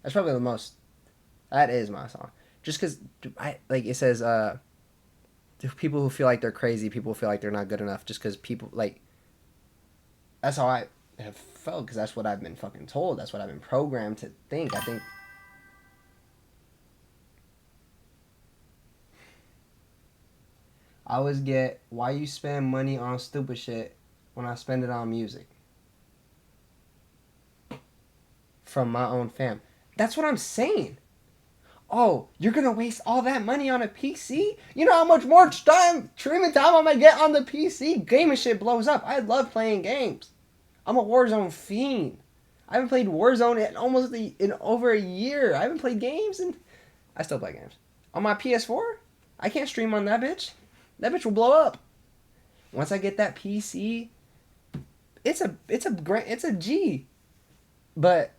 That's probably the most. That is my song. Just because it says people who feel like they're crazy, people who feel like they're not good enough, just because people like. That's how I have felt, because that's what I've been fucking told. That's what I've been programmed to think. I think. I always get, why you spend money on stupid shit when I spend it on music? From my own fam. That's what I'm saying. Oh, you're gonna waste all that money on a PC? You know how much more streaming time I'm gonna get on the PC? Gaming shit blows up. I love playing games. I'm a Warzone fiend. I haven't played Warzone in over a year. I haven't played games, and I still play games on my PS4. I can't stream on that bitch. That bitch will blow up. Once I get that PC, it's a G. But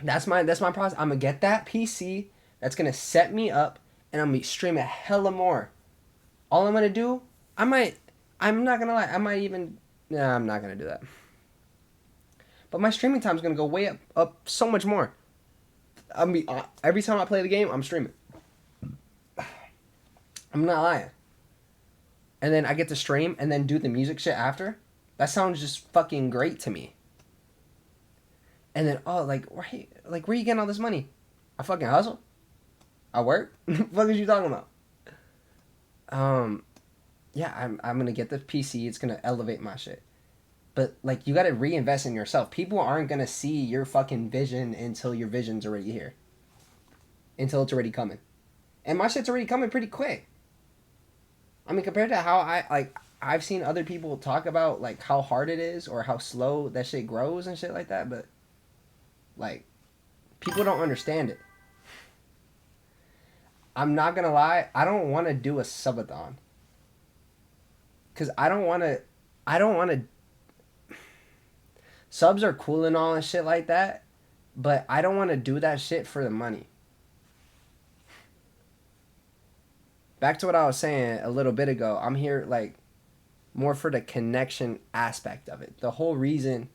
that's my process. I'm gonna get that PC. That's gonna set me up, and I'm gonna stream a hella more. All I'm gonna do, I'm not gonna lie, I might even, nah, I'm not gonna do that. But my streaming time is gonna go way up so much more. Every time I play the game, I'm streaming. I'm not lying. And then I get to stream and then do the music shit after. That sounds just fucking great to me. And then, where are you getting all this money? I fucking hustle. I work. What are you talking about? Yeah, I'm gonna get the PC. It's gonna elevate my shit. But like, you gotta reinvest in yourself. People aren't gonna see your fucking vision until your vision's already here. Until it's already coming. And my shit's already coming pretty quick. I mean, compared to how I've seen other people talk about like how hard it is or how slow that shit grows and shit like that, but like people don't understand it. I'm not gonna lie, I don't want to do a subathon because I don't want to. I don't want to. Subs are cool and all and shit like that, but I don't want to do that shit for the money. Back to what I was saying a little bit ago, I'm here like more for the connection aspect of it. The whole reason,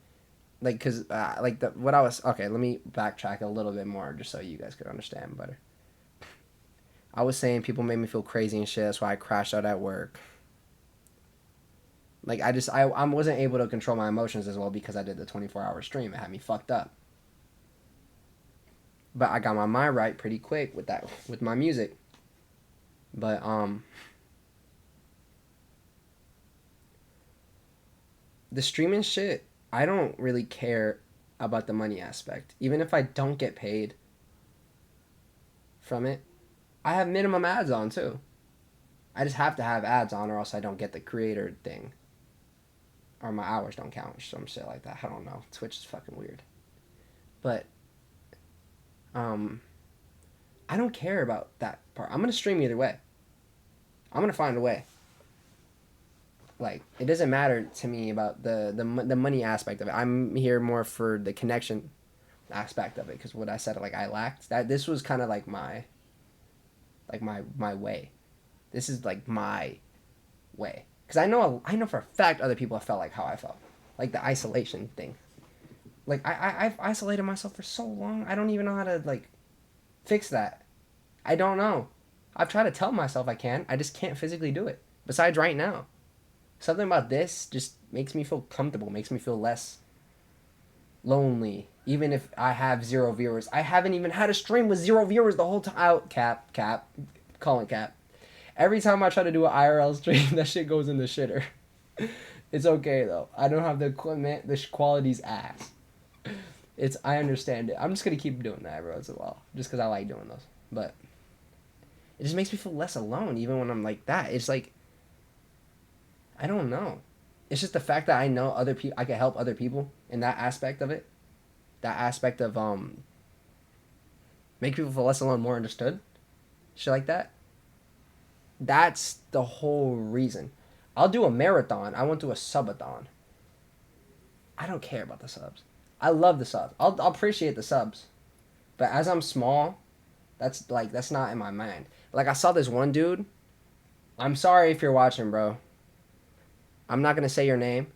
like, cause like the what I was okay. Let me backtrack a little bit more just so you guys could understand better. I was saying people made me feel crazy and shit. That's why I crashed out at work. Like I wasn't able to control my emotions as well because I did the 24-hour stream. It had me fucked up. But I got my mind right pretty quick with my music. But the streaming shit, I don't really care about the money aspect. Even if I don't get paid from it, I have minimum ads on too. I just have to have ads on or else I don't get the creator thing. Or my hours don't count or some shit like that. I don't know. Twitch is fucking weird. But um I don't care about that part. I'm gonna stream either way. I'm gonna find a way. Like it doesn't matter to me about the money aspect of it. I'm here more for the connection aspect of it because what I said like I lacked that. This was kind of like my way. This is like my way because I know for a fact other people have felt like how I felt, like the isolation thing. Like I've isolated myself for so long. I don't even know how to like fix that. I don't know. I've tried to tell myself I can. I just can't physically do it. Besides right now. Something about this just makes me feel comfortable, makes me feel less lonely. Even if I have 0 viewers. I haven't even had a stream with 0 viewers the whole time. Out, cap. Calling cap. Every time I try to do an IRL stream, that shit goes in the shitter. It's okay though. I don't have the equipment. The quality's ass. I understand it. I'm just gonna keep doing that every once in a while, just because I like doing those. But it just makes me feel less alone, even when I'm like that. It's like I don't know. It's just the fact that I know other people. I can help other people in that aspect of it. That aspect of make people feel less alone, more understood. Shit like that. That's the whole reason. I'll do a marathon. I won't do a subathon. I don't care about the subs. I love the subs. I'll appreciate the subs. But as I'm small, that's not in my mind. Like I saw this one dude. I'm sorry if you're watching, bro. I'm not gonna say your name,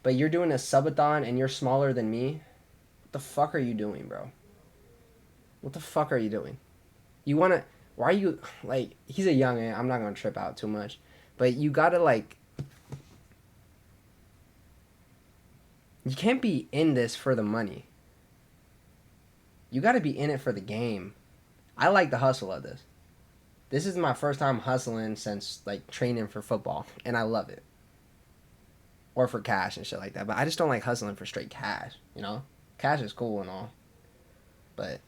but you're doing a subathon and you're smaller than me. What the fuck are you doing, bro? What the fuck are you doing? You wanna? Why are you like? He's a youngin'. I'm not gonna trip out too much, but you gotta like. You can't be in this for the money. You gotta be in it for the game. I like the hustle of this. This is my first time hustling since like training for football, and I love it. Or for cash and shit like that. But I just don't like hustling for straight cash, you know? Cash is cool and all. But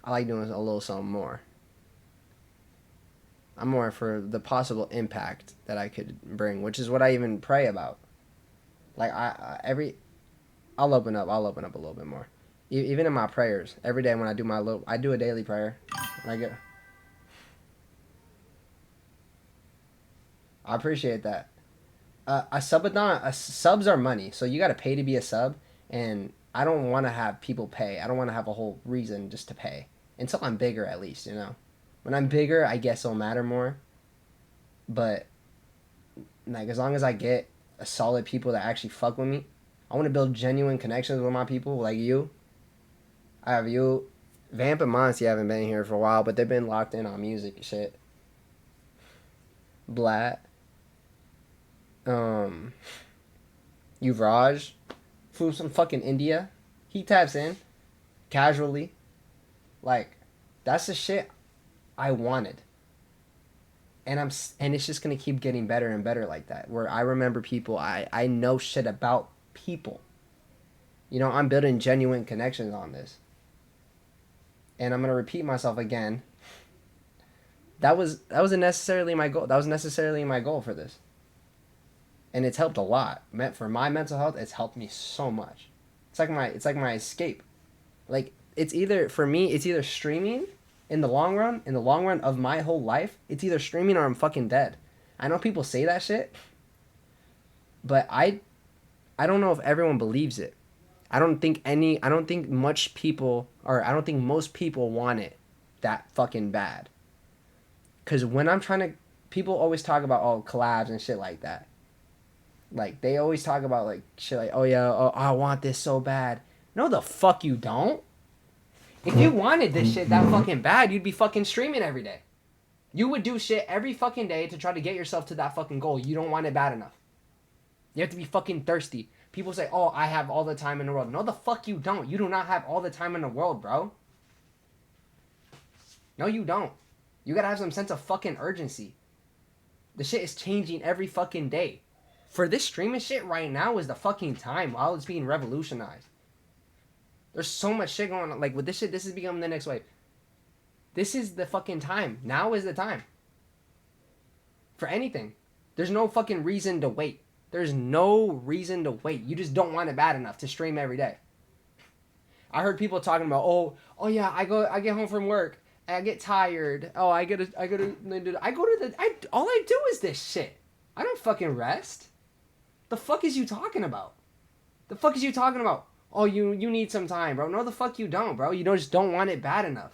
I like doing a little something more. I'm more for the possible impact that I could bring, which is what I even pray about. Like I'll open up a little bit more. Even in my prayers, every day when I do a daily prayer. I appreciate that. A subathon, subs are money, so you got to pay to be a sub, and I don't want to have people pay. I don't want to have a whole reason just to pay until I'm bigger, at least, you know. When I'm bigger, I guess it'll matter more. But like as long as I get a solid people that actually fuck with me, I want to build genuine connections with my people, like you. I have you, Vamp and Monty haven't been here for a while, but they've been locked in on music and shit. Black. Yuvraj from some fucking India. He taps in casually. Like that's the shit I wanted. And it's just going to keep getting better and better like that. Where I remember people, I know shit about people. You know, I'm building genuine connections on this. And I'm going to repeat myself again. That wasn't necessarily my goal. That was necessarily my goal for this. and it's helped a lot. For my mental health, it's helped me so much. It's like my escape. Like it's either for me, it's either streaming in the long run of my whole life, it's either streaming or I'm fucking dead. I know people say that shit, but I don't know if everyone believes it. I don't think much people, or I don't think most people want it that fucking bad. Cause when I'm trying to, people always talk about collabs and shit like that. Like they always talk about like shit like, oh yeah, oh I want this so bad. No, the fuck you don't. If you wanted this shit that fucking bad, you'd be fucking streaming every day. You would do shit every fucking day to try to get yourself to that fucking goal. You don't want it bad enough. You have to be fucking thirsty. People say, oh, I have all the time in the world. No, the fuck you don't. You do not have all the time in the world, bro. No, you don't. You gotta have some sense of fucking urgency. The shit is changing every fucking day. For this streaming shit right now is the fucking time while it's being revolutionized. There's so much shit going on. Like with this shit, this is becoming the next wave. This is the fucking time. Now is the time. For anything. There's no fucking reason to wait. There's no reason to wait. You just don't want it bad enough to stream every day. I heard people talking about, oh yeah, I get home from work, and I get tired. Oh, all I do is this shit. I don't fucking rest. The fuck is you talking about? The fuck is you talking about? Oh, you need some time, bro. No, the fuck you don't, bro. You just don't want it bad enough.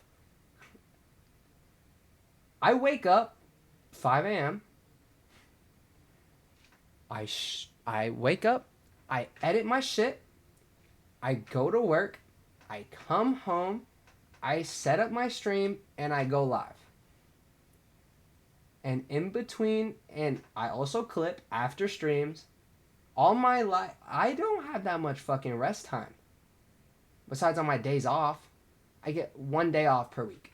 I wake up 5 a.m. I wake up, I edit my shit, I go to work, I come home, I set up my stream, and I go live. And in between, and I also clip after streams, all my life, I don't have that much fucking rest time. Besides on my days off, I get 1 day off per week.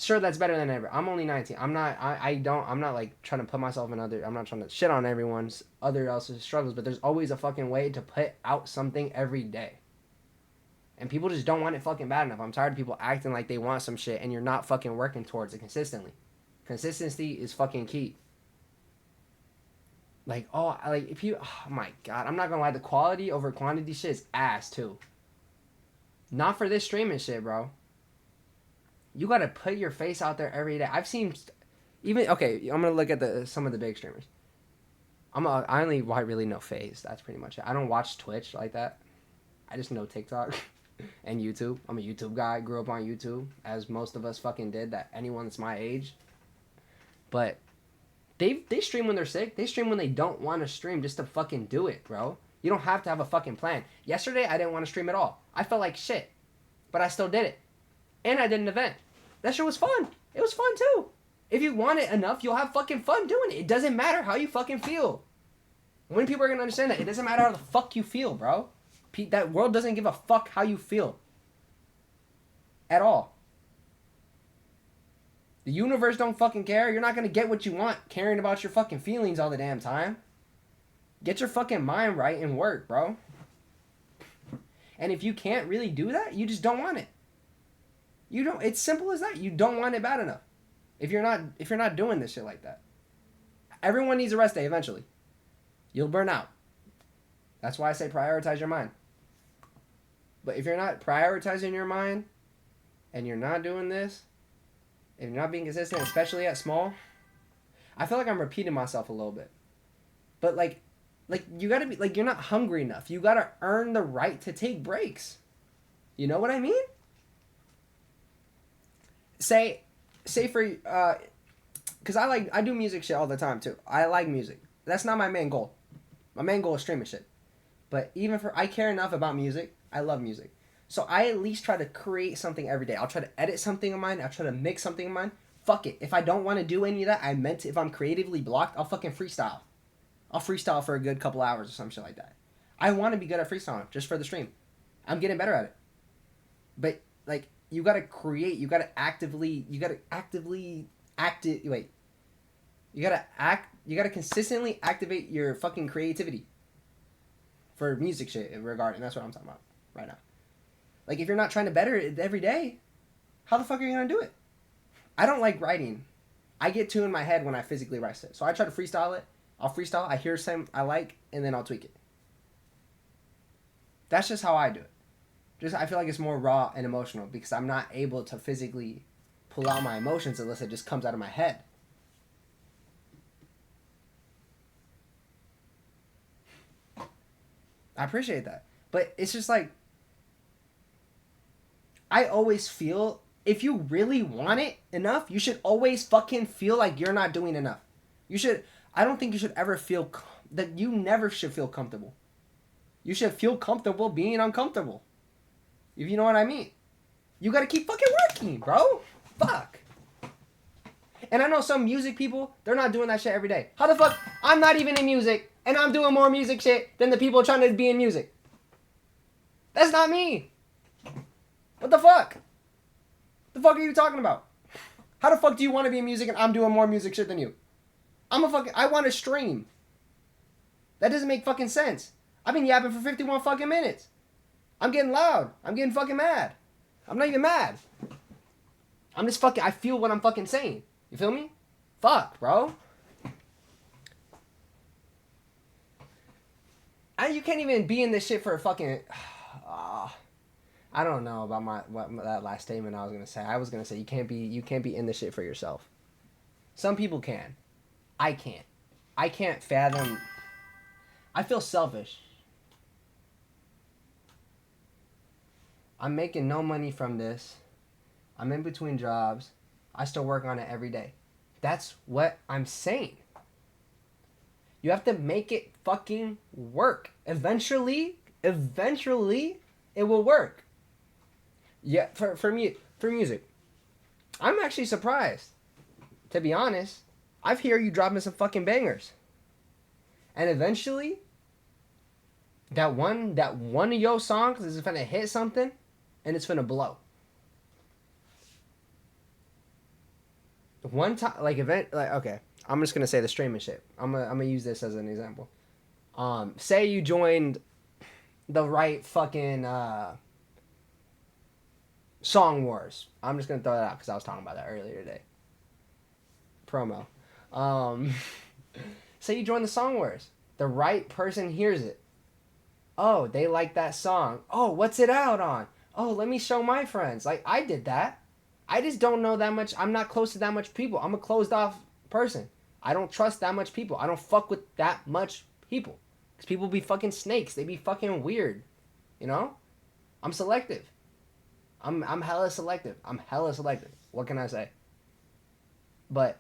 Sure, that's better than ever. I'm only 19. I'm not like trying to put myself in I'm not trying to shit on everyone's else's struggles, but there's always a fucking way to put out something every day. And people just don't want it fucking bad enough. I'm tired of people acting like they want some shit and you're not fucking working towards it consistently. Consistency is fucking key. Like, oh my God, I'm not gonna lie, the quality over quantity shit is ass too. Not for this streaming shit, bro. You gotta put your face out there every day. I've seen, I'm gonna look at some of the big streamers. I only really know FaZe. That's pretty much it. I don't watch Twitch like that. I just know TikTok and YouTube. I'm a YouTube guy. Grew up on YouTube, as most of us fucking did. That anyone that's my age. But they stream when they're sick. They stream when they don't want to stream just to fucking do it, bro. You don't have to have a fucking plan. Yesterday, I didn't want to stream at all. I felt like shit. But I still did it. And I did an event. That shit was fun. It was fun too. If you want it enough, you'll have fucking fun doing it. It doesn't matter how you fucking feel. When people are going to understand that, it doesn't matter how the fuck you feel, bro. That world doesn't give a fuck how you feel. At all. The universe don't fucking care. You're not going to get what you want caring about your fucking feelings all the damn time. Get your fucking mind right and work, bro. And if you can't really do that, you just don't want it. You don't. It's simple as that. You don't want it bad enough. If you're not doing this shit like that. Everyone needs a rest day eventually. You'll burn out. That's why I say prioritize your mind. But if you're not prioritizing your mind and you're not doing this, if you're not being consistent, especially at small, I feel like I'm repeating myself a little bit. But like you gotta be, like, you're not hungry enough. You gotta earn the right to take breaks. You know what I mean? Say for, because I do music shit all the time too. I like music. That's not my main goal. My main goal is streaming shit. But I care enough about music. I love music. So I at least try to create something every day. I'll try to edit something of mine. I'll try to mix something of mine. Fuck it. If I don't want to do any of that, if I'm creatively blocked, I'll fucking freestyle. I'll freestyle for a good couple hours or some shit like that. I want to be good at freestyling just for the stream. I'm getting better at it. But, like, you gotta create. You gotta consistently activate your fucking creativity. For music shit regarding, that's what I'm talking about right now. Like, if you're not trying to better it every day, how the fuck are you gonna do it? I don't like writing. I get two in my head when I physically write it. So I try to freestyle it. I'll freestyle. I hear something I like, and then I'll tweak it. That's just how I do it. Just I feel like it's more raw and emotional because I'm not able to physically pull out my emotions unless it just comes out of my head. I appreciate that. But it's just like I always feel if you really want it enough, you should always fucking feel like you're not doing enough. You should I don't think you should ever feel that you never should feel comfortable. You should feel comfortable being uncomfortable. If you know what I mean. You gotta keep fucking working, bro. Fuck. And I know some music people, they're not doing that shit every day. How the fuck? I'm not even in music, and I'm doing more music shit than the people trying to be in music. That's not me. What the fuck? The fuck are you talking about? How the fuck do you want to be in music and I'm doing more music shit than you? I want to stream. That doesn't make fucking sense. I've been yapping for 51 fucking minutes. I'm getting loud. I'm getting fucking mad. I'm not even mad. I'm just fucking, I feel what I'm fucking saying. You feel me? Fuck, bro. You can't even be in this shit for a fucking... I don't know about that last statement I was gonna say. I was gonna say you can't be in the shit for yourself. Some people can. I can't. I can't fathom. I feel selfish. I'm making no money from this. I'm in between jobs. I still work on it every day. That's what I'm saying. You have to make it fucking work. Eventually, it will work. Yeah, for music. I'm actually surprised. To be honest, I've heard you dropping some fucking bangers. And eventually, that one of your songs is gonna hit something, and it's gonna blow. One time, okay, I'm just gonna say the streaming shit. I'm gonna use this as an example. Say you joined the right fucking Song Wars. I'm just gonna throw that out because I was talking about that earlier today. Promo. Say you join the Song Wars. The right person hears it. Oh, they like that song. Oh, what's it out on? Oh, let me show my friends. Like, I did that. I just don't know that much. I'm not close to that much people. I'm a closed off person. I don't trust that much people. I don't fuck with that much people. Because people be fucking snakes. They be fucking weird. You know? I'm selective. I'm hella selective. What can I say? But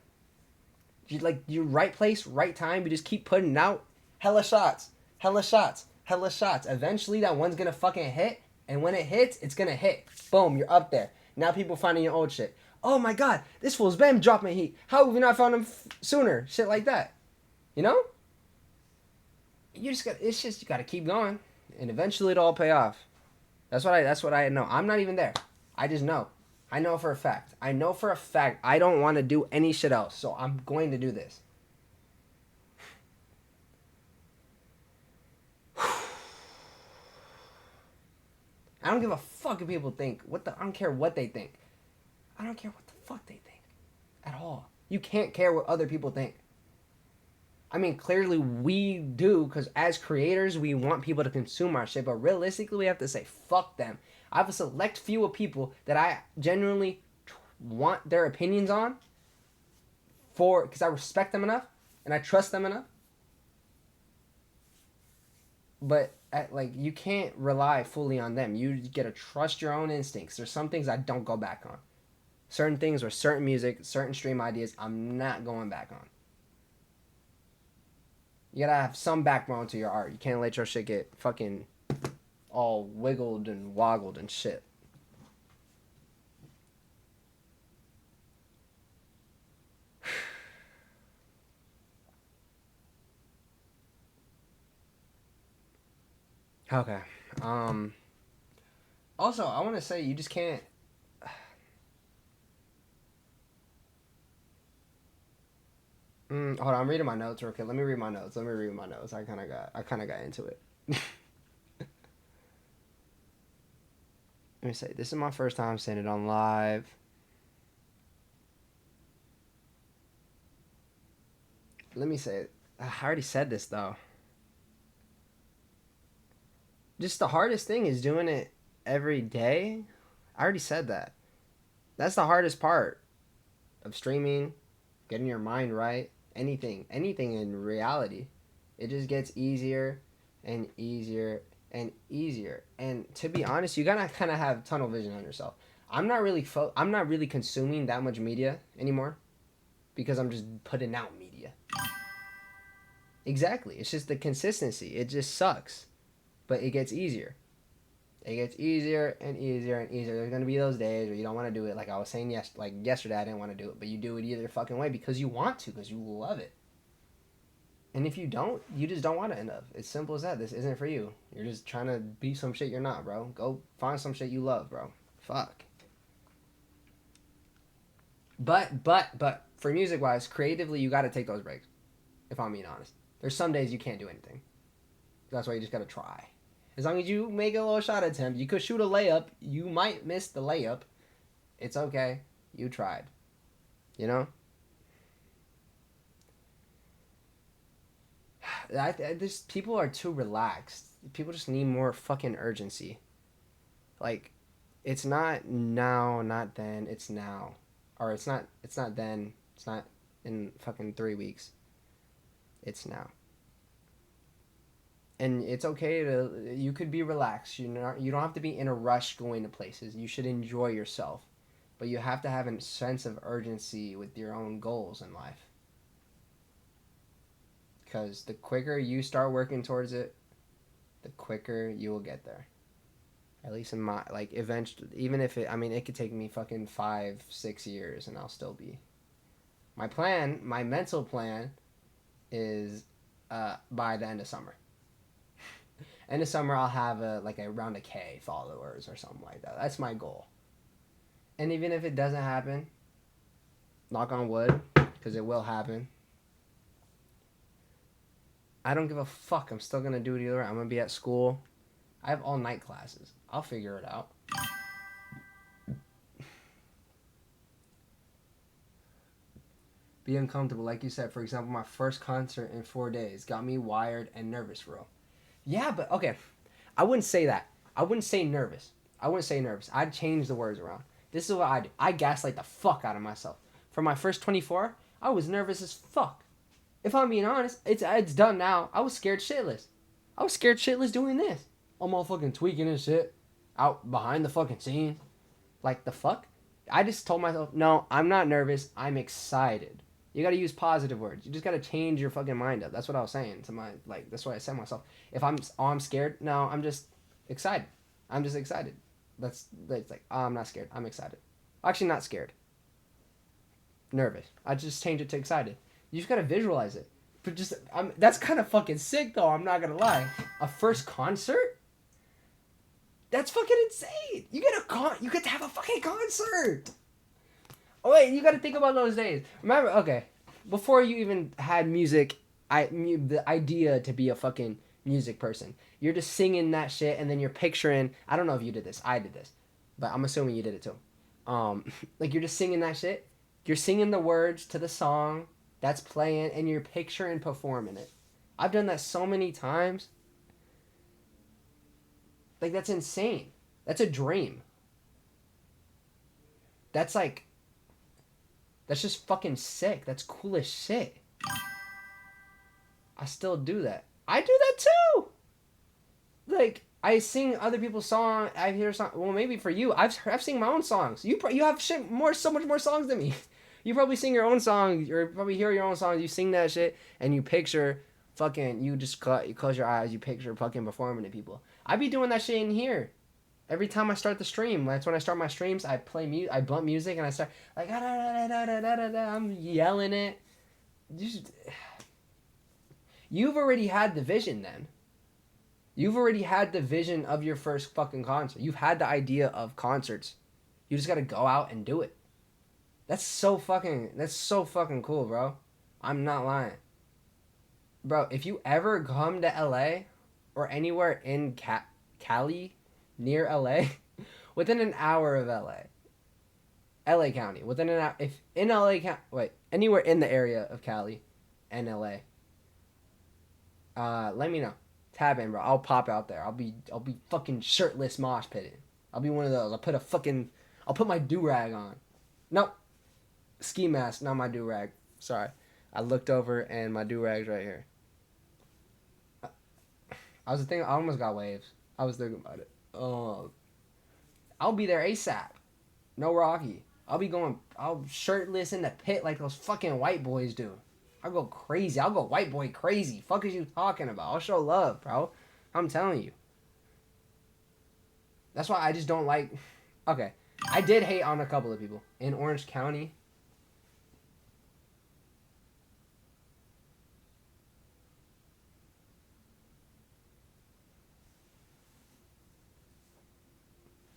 you right place, right time. You just keep putting out hella shots. Eventually, that one's gonna fucking hit, and when it hits, it's gonna hit. Boom, you're up there. Now people finding your old shit. Oh my god, this fool's been dropping heat. How have you not found him sooner? Shit like that. You know? You gotta keep going, and eventually it'll all pay off. That's what I know. I'm not even there. I just know. I know for a fact. I don't want to do any shit else, so I'm going to do this. I don't give a fuck if people think. I don't care what they think. I don't care what the fuck they think. At all. You can't care what other people think. I mean, clearly we do, because as creators, we want people to consume our shit, but realistically, we have to say, fuck them. I have a select few of people that I genuinely want their opinions on, because I respect them enough, and I trust them enough. But, you can't rely fully on them. You gotta trust your own instincts. There's some things I don't go back on. Certain things or certain music, certain stream ideas, I'm not going back on. You gotta have some backbone to your art. You can't let your shit get fucking all wiggled and woggled and shit. Okay. Also, I want to say you just can't. Hold on, I'm reading my notes real quick. Let me read my notes. I kind of got into it. Let me say, this is my first time saying it on live. Let me say it. I already said this though. Just the hardest thing is doing it every day. I already said that. That's the hardest part of streaming, getting your mind right, anything in reality. It just gets easier and easier and easier. And to be honest, you gotta kind of have tunnel vision on yourself. I'm not really consuming that much media anymore because I'm just putting out media. Exactly. It's just the consistency. It just sucks, but it gets easier. It gets easier and easier and easier. There's gonna be those days where you don't want to do it. Like I was saying like yesterday, I didn't want to do it, but you do it either fucking way because you want to, because you love it. And if you don't, you just don't want it enough. It's simple as that. This isn't for you. You're just trying to be some shit you're not, bro. Go find some shit you love, bro. Fuck. But for music wise, creatively, you got to take those breaks. If I'm being honest, there's some days you can't do anything. That's why you just gotta try. As long as you make a little shot attempt, you could shoot a layup. You might miss the layup. It's okay. You tried. You know. This people are too relaxed. People just need more fucking urgency. Like, it's not now, not then. It's now, or it's not. It's not then. It's not in fucking 3 weeks. It's now. And it's okay to you could be relaxed. You don't have to be in a rush going to places. You should enjoy yourself, but you have to have a sense of urgency with your own goals in life. Because the quicker you start working towards it, the quicker you will get there. At least in my like eventually, even if it, I mean, it could take me fucking 5, 6 years, and I'll still be. My mental plan, is, by the end of summer. End of summer, I'll have around a K followers or something like that. That's my goal. And even if it doesn't happen, knock on wood, because it will happen. I don't give a fuck. I'm still gonna do it either way. I'm gonna be at school. I have all night classes. I'll figure it out. Be uncomfortable, like you said. For example, my first concert in 4 days got me wired and nervous, bro. Yeah, but okay. I wouldn't say that. I wouldn't say nervous. I'd change the words around. This is what I do. I gaslight the fuck out of myself. For my first 24, I was nervous as fuck. If I'm being honest, it's done now. I was scared shitless. I was scared shitless doing this. I'm all fucking tweaking and shit. Out behind the fucking scene. Like, the fuck? I just told myself, no, I'm not nervous. I'm excited. You gotta use positive words. You just gotta change your fucking mind up. That's what I was saying to that's what I said to myself. If I'm scared, no, I'm just excited. I'm just excited. That's like, oh, I'm not scared. I'm excited. Actually, not scared. Nervous. I just change it to excited. You just gotta visualize it. But that's kind of fucking sick, though. I'm not gonna lie. A first concert? That's fucking insane. You get to have a fucking concert. Oh wait, you gotta think about those days. Remember, okay, before you even had music, the idea to be a fucking music person, you're just singing that shit, and then you're picturing. I don't know if you did this. I did this, but I'm assuming you did it too. Like you're just singing that shit. You're singing the words to the song that's playing, and you're picturing performing it. I've done that so many times. Like that's insane. That's a dream. That's like. That's just fucking sick. That's cool as shit. I still do that. I do that too. Like I sing other people's songs. I hear songs. Well, maybe for you, I've sing my own songs. You have so much more songs than me. You probably sing your own songs, or probably hear your own songs. You sing that shit, and you picture fucking. You close your eyes. You picture fucking performing to people. I be doing that shit in here. Every time I start the stream, that's when I start my streams. I play music, I bump music, and I start like I'm yelling it. You've already had the vision then. You've already had the vision of your first fucking concert. You've had the idea of concerts. You just gotta go out and do it. That's so fucking cool, bro. I'm not lying. Bro, if you ever come to LA or anywhere in Cali, near LA, within an hour of LA County, within an hour, if in LA County, wait, anywhere in the area of Cali and LA, Let me know. Tab in, bro. I'll pop out there. I'll be fucking shirtless mosh pitting. I'll be one of those. I'll put my do rag on. Nope. Ski mask, not my do rag. Sorry. I looked over and my do rag's right here. I was thinking. I almost got waves. I was thinking about it. I'll be there ASAP. No Rocky. I'll shirtless in the pit like those fucking white boys do. I'll go crazy. I'll go white boy crazy. Fuck is you talking about? I'll show love, bro. I'm telling you. That's why I just don't like. Okay. I did hate on a couple of people. In Orange County.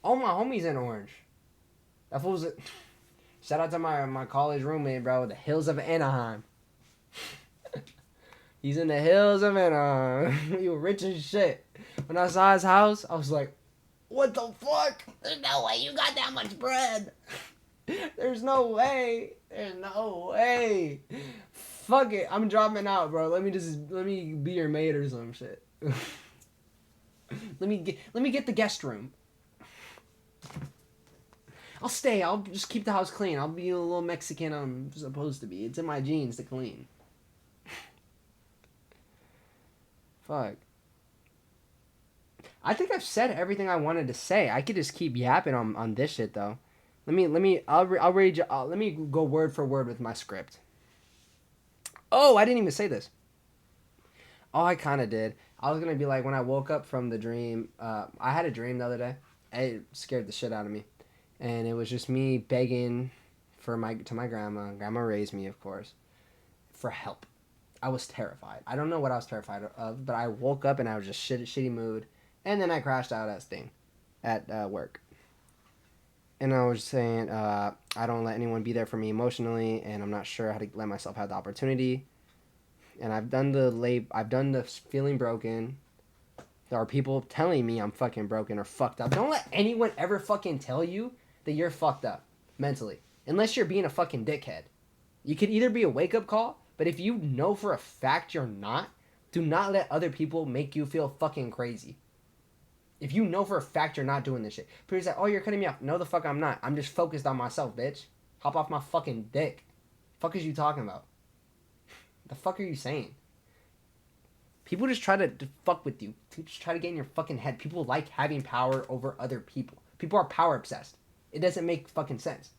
All my homies in Orange. That fool's. Shout out to my college roommate, bro. The hills of Anaheim. He's in the hills of Anaheim. He was rich as shit. When I saw his house, I was like, what the fuck? There's no way you got that much bread. There's no way. There's no way. Fuck it. I'm dropping out, bro. Let me be your maid or some shit. Let me get the guest room. I'll stay. I'll just keep the house clean. I'll be a little Mexican I'm supposed to be. It's in my genes to clean. Fuck. I think I've said everything I wanted to say. I could just keep yapping on this shit though. I'll read you. Let me go word for word with my script. Oh, I didn't even say this. Oh, I kind of did. I was gonna be like when I woke up from the dream. I had a dream the other day. It scared the shit out of me, and it was just me begging to my grandma. Grandma raised me, of course, for help. I was terrified. I don't know what I was terrified of, but I woke up and I was just shitty mood, and then I crashed out at work. And I was saying, I don't let anyone be there for me emotionally, and I'm not sure how to let myself have the opportunity. And I've done the feeling broken. There are people telling me I'm fucking broken or fucked up. Don't let anyone ever fucking tell you that you're fucked up mentally, unless you're being a fucking dickhead. You could either be a wake up call, but if you know for a fact you're not, do not let other people make you feel fucking crazy. If you know for a fact you're not doing this shit. People say, oh, you're cutting me off. No, the fuck I'm not. I'm just focused on myself, bitch. Hop off my fucking dick. Fuck is you talking about? The fuck are you saying? People just try to fuck with you. People just try to get in your fucking head. People like having power over other people. People are power obsessed. It doesn't make fucking sense.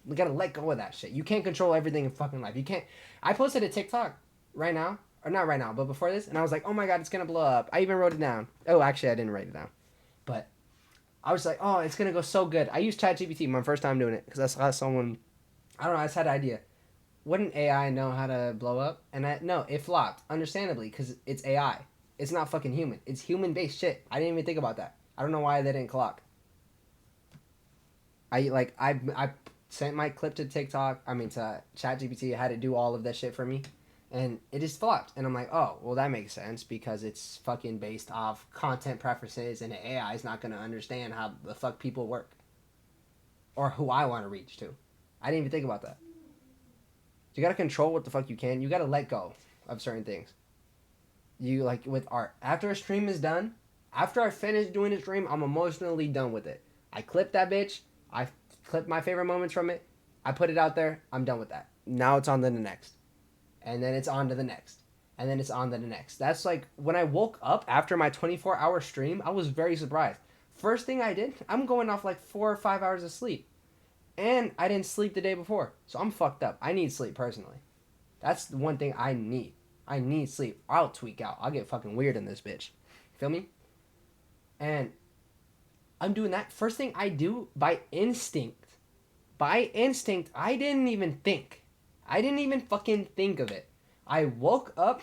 We gotta let go of that shit. You can't control everything in fucking life. You can't. I posted a TikTok right now. Or not right now, but before this. And I was like, oh my god, it's gonna blow up. I even wrote it down. Oh, actually, I didn't write it down. But I was like, oh, it's going to go so good. I used ChatGPT my first time doing it because I saw someone, I don't know, I just had an idea. Wouldn't AI know how to blow up? And no, it flopped, understandably, because it's AI. It's not fucking human. It's human-based shit. I didn't even think about that. I don't know why they didn't clock. I sent my clip to ChatGPT. I had to do all of that shit for me. And it just flopped. And I'm like, oh, well, that makes sense because it's fucking based off content preferences and the AI is not going to understand how the fuck people work. Or who I want to reach to. I didn't even think about that. You got to control what the fuck you can. You got to let go of certain things. You, like, with art. After a stream is done, after I finish doing the stream, I'm emotionally done with it. I clip that bitch. I clip my favorite moments from it. I put it out there. I'm done with that. Now it's on to the next. And then it's on to the next. And then it's on to the next. That's like, when I woke up after my 24-hour stream, I was very surprised. First thing I did, I'm going off like 4 or 5 hours of sleep. And I didn't sleep the day before. So I'm fucked up. I need sleep personally. That's the one thing I need. I need sleep. I'll tweak out. I'll get fucking weird in this bitch. Feel me? And I'm doing that. First thing I do by instinct. By instinct, I didn't even think. I didn't even fucking think of it. I woke up,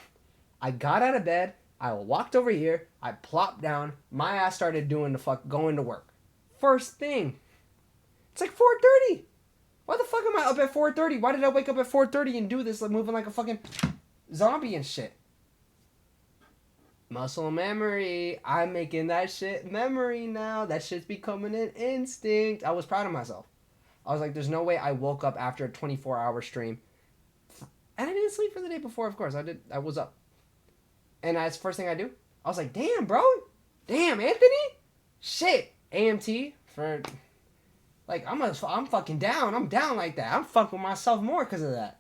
I got out of bed, I walked over here, I plopped down, my ass started going to work. First thing. It's like 4:30. Why the fuck am I up at 4:30? Why did I wake up at 4:30 and do this, like moving like a fucking zombie and shit? Muscle memory. I'm making that shit memory now. That shit's becoming an instinct. I was proud of myself. I was like, there's no way I woke up after a 24-hour stream. And I didn't sleep for the day before, of course. I was up. And that's the first thing I do. I was like, damn, bro. Damn, Anthony. Shit. AMT for like I'm fucking down. I'm down like that. I'm fucking with myself more because of that.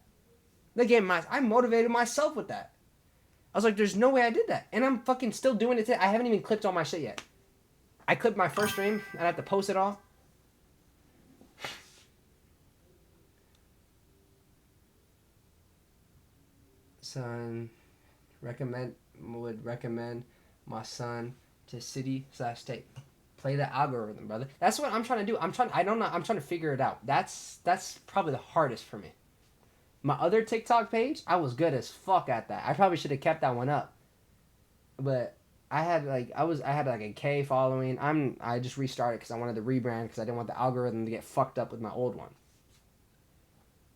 I motivated myself with that. I was like, there's no way I did that. And I'm fucking still doing it today. I haven't even clipped all my shit yet. I clipped my first stream and I have to post it all. Son would recommend my son to city/state. Play the algorithm, brother. That's what I'm trying to do. I'm trying to figure it out. That's probably the hardest for me. My other TikTok page, I was good as fuck at that. I probably should have kept that one up. But I had like a K following. I just restarted because I wanted to rebrand because I didn't want the algorithm to get fucked up with my old one.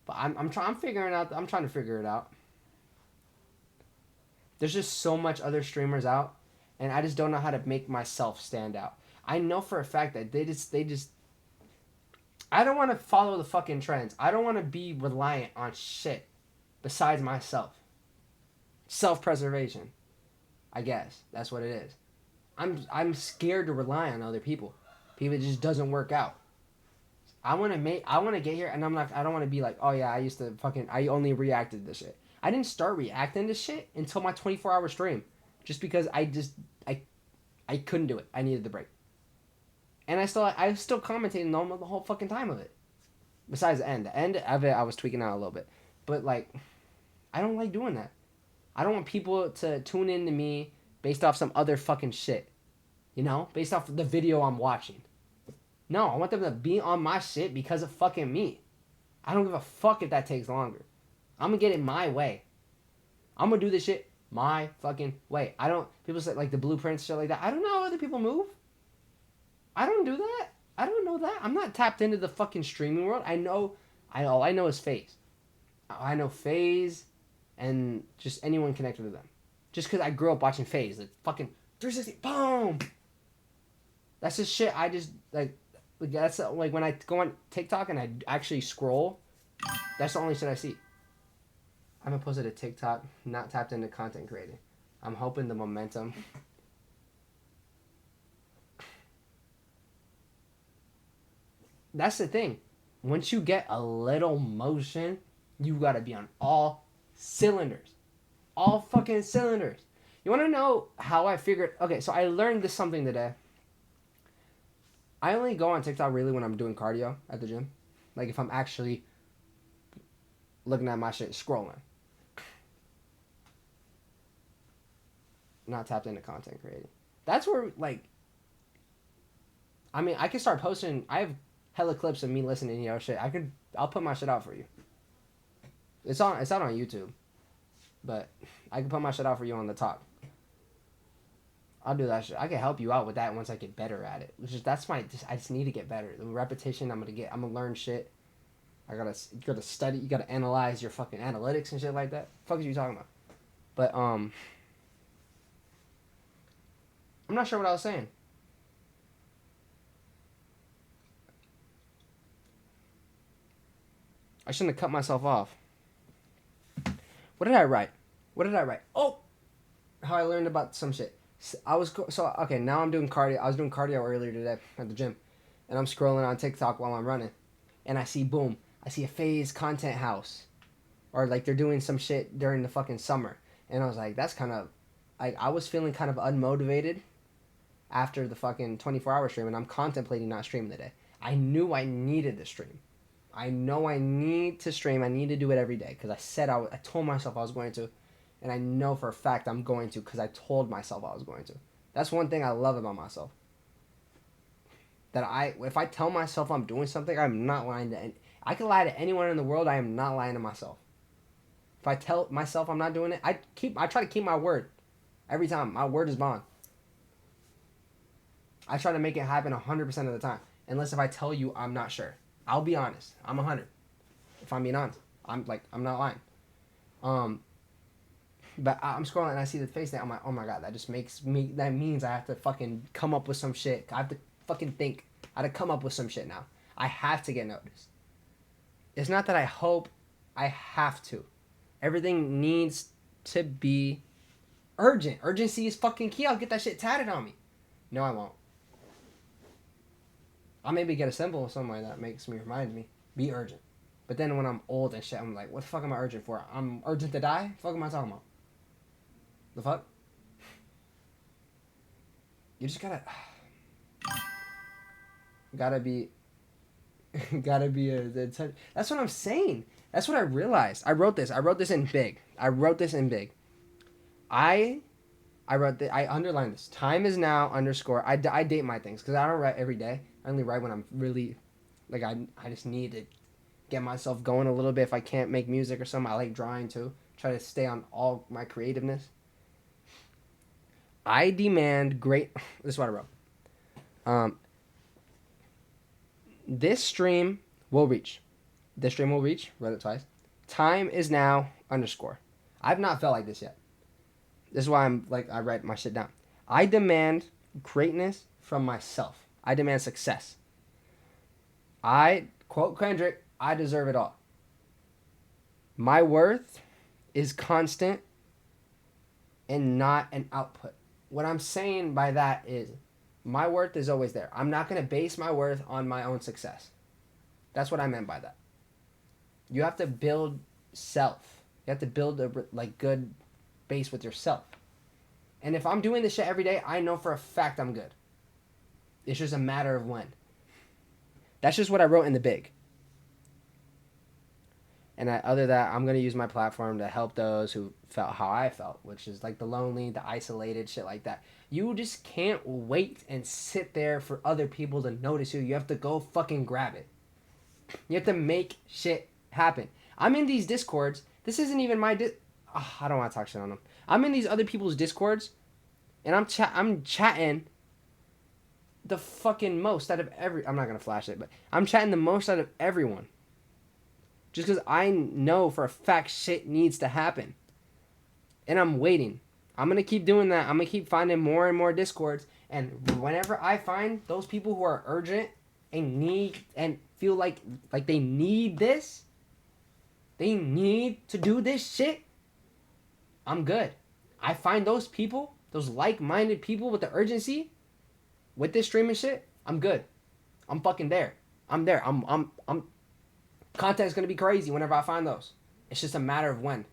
But I'm trying to figure it out. There's just so much other streamers out, and I just don't know how to make myself stand out. I know for a fact that they just I don't want to follow the fucking trends. I don't want to be reliant on shit besides myself. Self-preservation. I guess that's what it is. I'm scared to rely on other people. People, it just doesn't work out. I want to get here, and I don't want to be like, oh yeah, I only reacted to shit. I didn't start reacting to shit until my 24-hour stream, just because I couldn't do it. I needed the break. And I was still commentating the whole fucking time of it. Besides the end of it, I was tweaking out a little bit, but like, I don't like doing that. I don't want people to tune in to me based off some other fucking shit. You know? Based off the video I'm watching. No, I want them to be on my shit because of fucking me. I don't give a fuck if that takes longer. I'm gonna get it my way. I'm gonna do this shit my fucking way. People say like the blueprints, shit like that. I don't know how other people move. I don't do that. I don't know that. I'm not tapped into the fucking streaming world. All I know is FaZe. I know FaZe and just anyone connected to them. Just because I grew up watching FaZe. Like, fucking 360, boom! That's just shit I just, like that's, like, when I go on TikTok and I actually scroll, that's the only shit I see. I haven't posted a TikTok, not tapped into content creating. I'm hoping the momentum. That's the thing. Once you get a little motion, you gotta be on all cylinders. All fucking cylinders. You wanna know how I figured? Okay, so I learned something today. I only go on TikTok really when I'm doing cardio at the gym. Like if I'm actually looking at my shit, scrolling. Not tapped into content creating. That's where, like, I mean, I can start posting. I have hella clips of me listening to your shit. I'll put my shit out for you. It's out on YouTube, but I can put my shit out for you on the talk. I'll do that shit. I can help you out with that once I get better at it. I just need to get better. The repetition I'm gonna learn shit. You gotta study, you gotta analyze your fucking analytics and shit like that. Fuck is you talking about? But I'm not sure what I was saying. I shouldn't have cut myself off. What did I write? Oh, how I learned about some shit. Okay, now I'm doing cardio. I was doing cardio earlier today at the gym, and I'm scrolling on TikTok while I'm running, and I see a FaZe content house, or like they're doing some shit during the fucking summer, and I was like, that's kind of, I was feeling kind of unmotivated after the fucking 24-hour stream, and I'm contemplating not streaming today. I knew I needed to stream. I know I need to stream. I need to do it every day because I told myself I was going to. And I know for a fact I'm going to because I told myself I was going to. That's one thing I love about myself. If I tell myself I'm doing something, I'm not lying to I can lie to anyone in the world. I am not lying to myself. If I tell myself I'm not doing it, I try to keep my word. Every time. My word is bond. I try to make it happen 100% of the time. Unless if I tell you I'm not sure. I'll be honest. I'm 100. If I'm being honest. I'm not lying. But I'm scrolling and I see the face thing. I'm like, oh my god, that means I have to fucking come up with some shit. I have to fucking think. I have to come up with some shit now. I have to get noticed. It's not that I hope, I have to. Everything needs to be Urgent. Urgency is fucking key. I'll get that shit tatted on me. No, I won't. I'll maybe get a symbol somewhere that makes me remind me. Be urgent. But then when I'm old and shit, I'm like, what the fuck am I urgent for? I'm urgent to die? The fuck am I talking about? The fuck? You just gotta... gotta be... gotta be that's what I'm saying. That's what I realized. I wrote this in big. I underlined this. Time is now _ I date my things because I don't write every day. I only write when I'm really, like, I just need to get myself going a little bit. If I can't make music or something, I like drawing too. Try to stay on all my creativeness. I demand great, this is what I wrote. This stream will reach. Wrote it twice. Time is now _ I've not felt like this yet. This is why I write my shit down. I demand greatness from myself. I demand success. I, quote Kendrick, I deserve it all. My worth is constant and not an output. What I'm saying by that is my worth is always there. I'm not going to base my worth on my own success. That's what I meant by that. You have to build self. You have to build a good base with yourself. And if I'm doing this shit every day, I know for a fact I'm good. It's just a matter of when. That's just what I wrote in the big. And other than that, I'm going to use my platform to help those who felt how I felt, which is like the lonely, the isolated, shit like that. You just can't wait and sit there for other people to notice you. You have to go fucking grab it. You have to make shit happen. I'm in these Discords. This isn't even my I don't want to talk shit on them. I'm in these other people's Discords, and I'm chatting the fucking most out of I'm not going to flash it, but I'm chatting the most out of everyone. Just because I know for a fact shit needs to happen. And I'm waiting. I'm going to keep doing that. I'm going to keep finding more and more Discords. And whenever I find those people who are urgent and need and feel like they need this, they need to do this shit, I'm good. I find those people, those like-minded people with the urgency, with this streaming shit, I'm good. I'm fucking there. I'm there. I'm content's gonna be crazy whenever I find those. It's just a matter of when.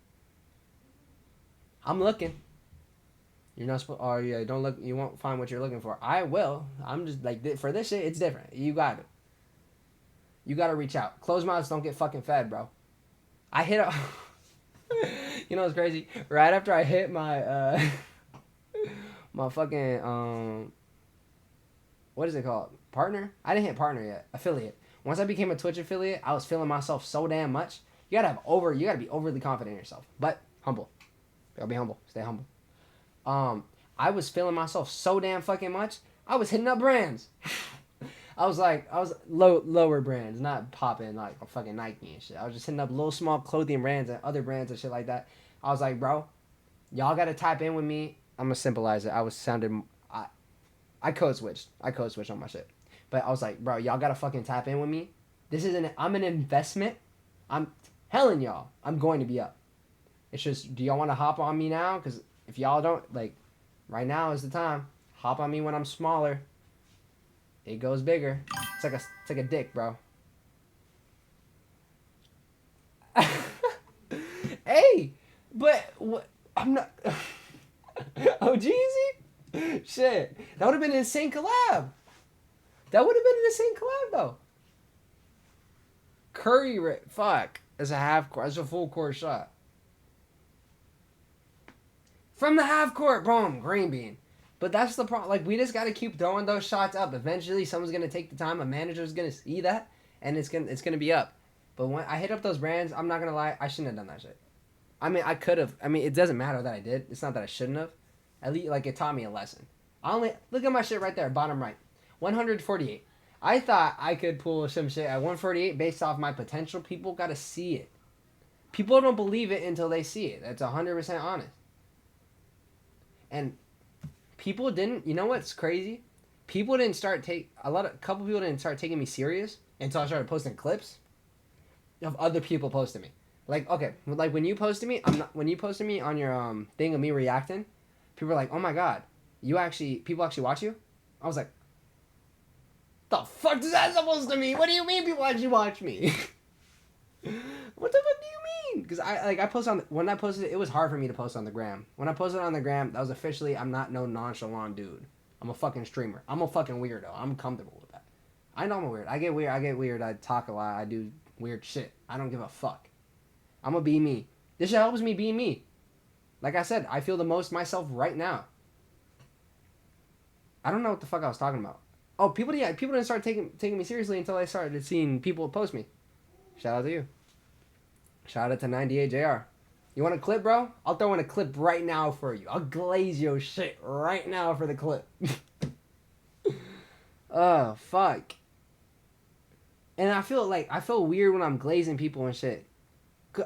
I'm looking. You're not supposed. Oh yeah, don't look. You won't find what you're looking for. I will. I'm just like for this shit. It's different. You got it. You gotta reach out. Closed mouths don't get fucking fed, bro. I hit a. You know what's crazy? Right after I hit my my fucking what is it called? Partner? I didn't hit partner yet. Affiliate. Once I became a Twitch affiliate, I was feeling myself so damn much. You gotta be overly confident in yourself. But humble. You gotta be humble. Stay humble. I was feeling myself so damn fucking much, I was hitting up brands. I was lower brands, not popping like a fucking Nike and shit. I was just hitting up little small clothing brands and other brands and shit like that. I was like, bro, y'all gotta tap in with me. I'm gonna symbolize it. I code switched. On my shit. But I was like, bro, y'all gotta fucking tap in with me. I'm an investment. I'm telling y'all, I'm going to be up. It's just, do y'all want to hop on me now? Because if y'all don't, right now is the time. Hop on me when I'm smaller. It goes bigger. It's like a dick, bro. Hey, but what? I'm not. Oh, Jeezy? Shit, that would have been an insane collab. Though. Fuck. It's a half court. It's a full court shot. From the half court, boom, green bean. But that's the problem. We just gotta keep throwing those shots up. Eventually, someone's gonna take the time. A manager's gonna see that, and it's gonna be up. But when I hit up those brands, I'm not gonna lie, I shouldn't have done that shit. I mean, I could have. I mean, it doesn't matter that I did. It's not that I shouldn't have. At least, it taught me a lesson. Look at my shit right there, bottom right, 148. I thought I could pull some shit at 148 based off my potential. People gotta see it. People don't believe it until they see it. That's 100% honest. And people didn't. You know what's crazy? A couple people didn't start taking me serious until I started posting clips of other people posting me. When you posted me, when you posted me on your thing of me reacting, People are like, oh my god, people actually watch you? I was like, the fuck is that supposed to mean? What do you mean people actually watch me? What the fuck do you mean? Because I post when I posted it, it was hard for me to post on the gram. When I posted on the gram, that was officially, I'm not no nonchalant dude. I'm a fucking streamer. I'm a fucking weirdo. I'm comfortable with that. I know I'm a weird. I get weird. I talk a lot. I do weird shit. I don't give a fuck. I'm gonna be me. This shit helps me be me. Like I said, I feel the most myself right now. I don't know what the fuck I was talking about. Oh, people didn't start taking me seriously until I started seeing people post me. Shout out to you. Shout out to 98JR. You want a clip, bro? I'll throw in a clip right now for you. I'll glaze your shit right now for the clip. Oh, fuck. And I feel weird when I'm glazing people and shit.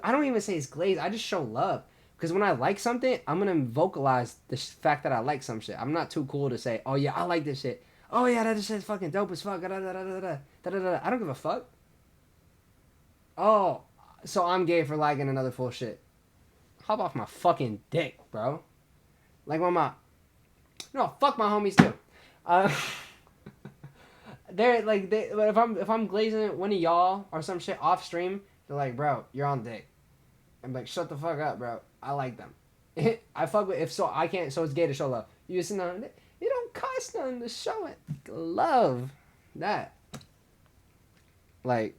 I don't even say it's glazed. I just show love. Because when I like something, I'm going to vocalize the fact that I like some shit. I'm not too cool to say, oh yeah, I like this shit. Oh yeah, that shit's fucking dope as fuck. I don't give a fuck. Oh, so I'm gay for liking another full shit. Hop off my fucking dick, bro. Like when fuck my homies too. If I'm glazing one of y'all or some shit off stream, they're like, bro, you're on dick. I'm like, shut the fuck up, bro. I like them. I fuck with I can't. So it's gay to show love. You don't cost nothing to show it. Love that. Like,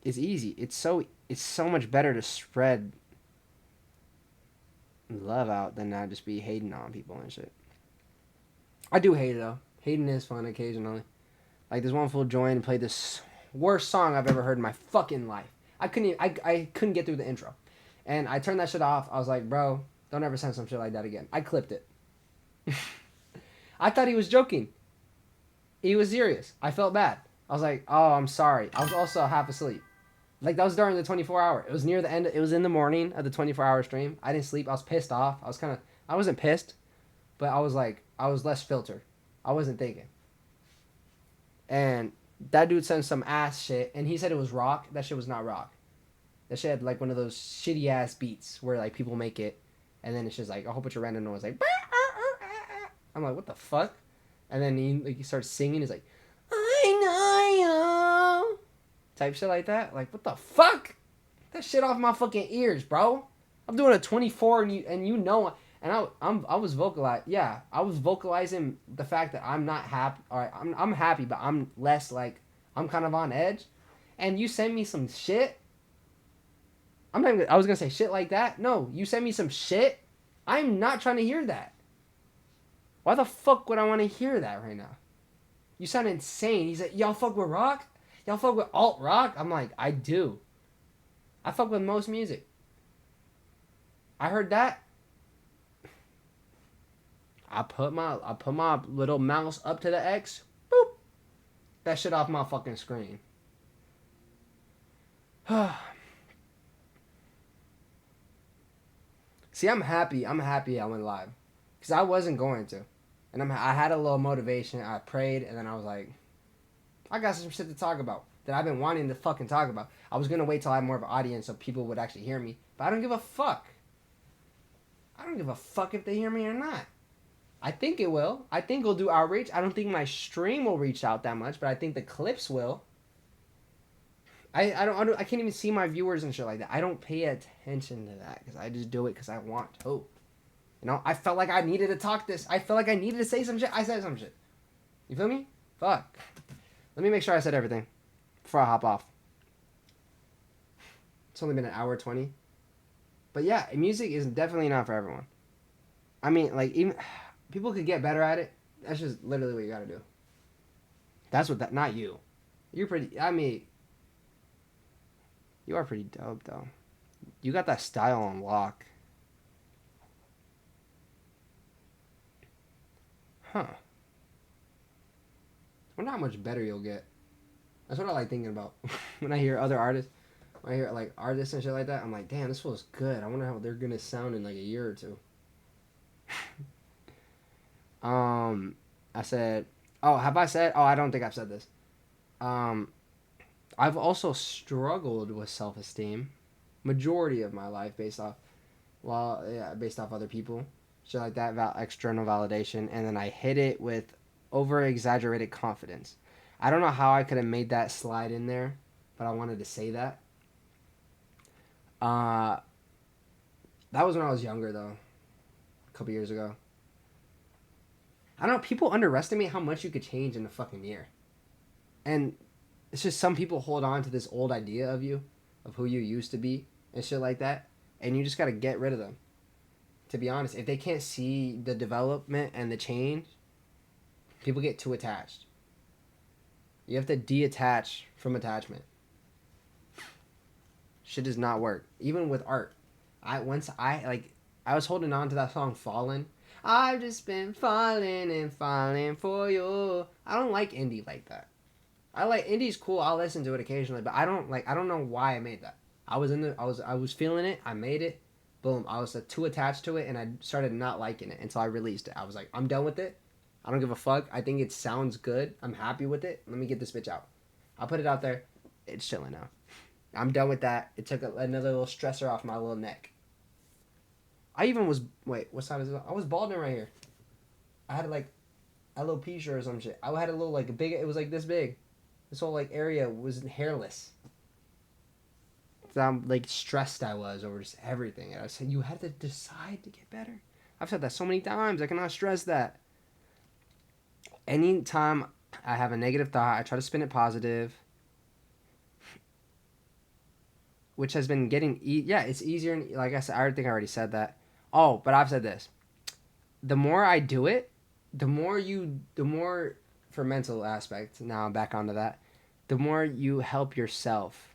it's easy. It's so much better to spread love out than not just be hating on people and shit. I do hate it though. Hating is fun occasionally. Like this one fool joined and played this worst song I've ever heard in my fucking life. I couldn't get through the intro. And I turned that shit off. I was like, bro, don't ever send some shit like that again. I clipped it. I thought he was joking. He was serious. I felt bad. I was like, oh, I'm sorry. I was also half asleep. Like, that was during the 24-hour. It was near the end. It was in the morning of the 24-hour stream. I didn't sleep. I was pissed off. I wasn't pissed, but I was less filtered. I wasn't thinking. And that dude sent some ass shit, and he said it was rock. That shit was not rock. That shit had, like, one of those shitty-ass beats where, like, people make it, and then it's just, like, a whole bunch of random noise, like, I'm like, what the fuck? And then he starts singing. He's like, I know you. Type shit like that. Like, what the fuck? That shit off my fucking ears, bro. I'm doing a 24 and you know, and I was vocalizing the fact that I'm not happy. All right, I'm happy, but I'm less like, I'm kind of on edge. And you send me some shit. I was gonna say shit like that. No, you send me some shit. I'm not trying to hear that. Why the fuck would I want to hear that right now? You sound insane. He's like, y'all fuck with rock? Y'all fuck with alt rock? I'm like, I do. I fuck with most music. I heard that. I put my little mouse up to the X. Boop. That shit off my fucking screen. See, I'm happy I went live. Because I wasn't going to. And I had a little motivation. I prayed, and then I was like, I got some shit to talk about that I've been wanting to fucking talk about. I was going to wait till I had more of an audience so people would actually hear me. But I don't give a fuck. I don't give a fuck if they hear me or not. I think it will. I think it'll do outreach. I don't think my stream will reach out that much, but I think the clips will. I can't even see my viewers and shit like that. I don't pay attention to that because I just do it because I want to. You know, I felt like I needed to talk this. I felt like I needed to say some shit. I said some shit. You feel me? Fuck. Let me make sure I said everything before I hop off. It's only been an hour 20. But yeah, music is definitely not for everyone. I mean, like, even people could get better at it. That's just literally what you gotta do. Not you. You're pretty, I mean, you are pretty dope, though. You got that style on lock. Huh. I wonder how much better you'll get. That's what I like thinking about. When I hear other artists, when I hear like artists and shit like that, I'm like, damn, this feels good. I wonder how they're gonna sound in like a year or two. I said, I don't think I've said this. I've also struggled with self-esteem majority of my life based off other people. shit like that, external validation, and then I hit it with over exaggerated confidence. I don't know how I could have made that slide in there, but I wanted to say that. Uh, that was when I was younger, though, a couple years ago. I don't know. People underestimate how much you could change in a fucking year, and it's just some people hold on to this old idea of you, of who you used to be, and shit like that, and you just gotta get rid of them. To be honest, if they can't see the development and the change, people get too attached. You have to detach from attachment. Shit does not work. Even with art. I was holding on to that song Fallen. I've just been falling and falling for you. I don't like indie like that. I like indie's cool. I'll listen to it occasionally, but I don't know why I made that. I was feeling it. I made it. Boom. I was too attached to it and I started not liking it until I released it. I was like, I'm done with it. I don't give a fuck. I think it sounds good. I'm happy with it. Let me get this bitch out. I'll put it out there. It's chilling now. I'm done with that. It took another little stressor off my little neck. I even was what side is it? I was balding right here. I had like alopecia or some shit. I had a little like big. It was like this big. This whole like area was hairless. So how like stressed I was over just everything. And I said, you had to decide to get better. I've said that so many times. I cannot stress that. Anytime I have a negative thought, I try to spin it positive. Which has been getting, it's easier. And like I said, I think I already said that. Oh, but I've said this. The more I do it, the more for mental aspect, now I'm back onto that, the more you help yourself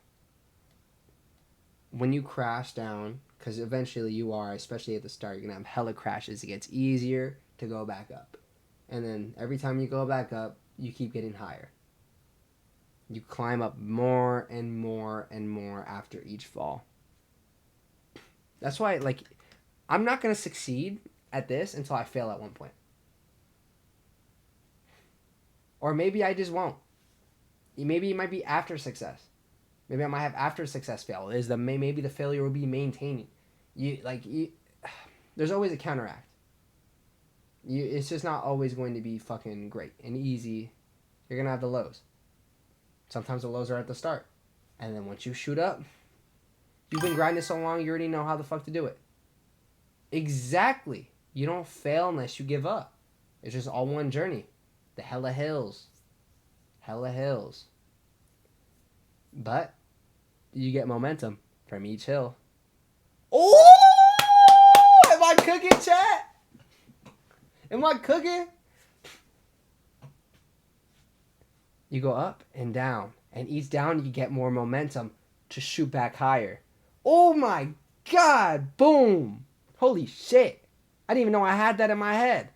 when you crash down, because eventually you are, especially at the start, you're going to have hella crashes. It gets easier to go back up. And then every time you go back up, you keep getting higher. You climb up more and more and more after each fall. That's why, like, I'm not going to succeed at this until I fail at one point. Or maybe I just won't. Maybe it might be after success. Maybe I might have after success fail. Maybe the failure will be maintaining. There's always a counteract. It's just not always going to be fucking great and easy. You're going to have the lows. Sometimes the lows are at the start. And then once you shoot up, you've been grinding so long, you already know how the fuck to do it. Exactly. You don't fail unless you give up. It's just all one journey. The hella hills. Hella hills. But you get momentum from each hill. Oh! Am I cooking, chat? Am I cooking? You go up and down. And each down, you get more momentum to shoot back higher. Oh my God! Boom! Holy shit! I didn't even know I had that in my head.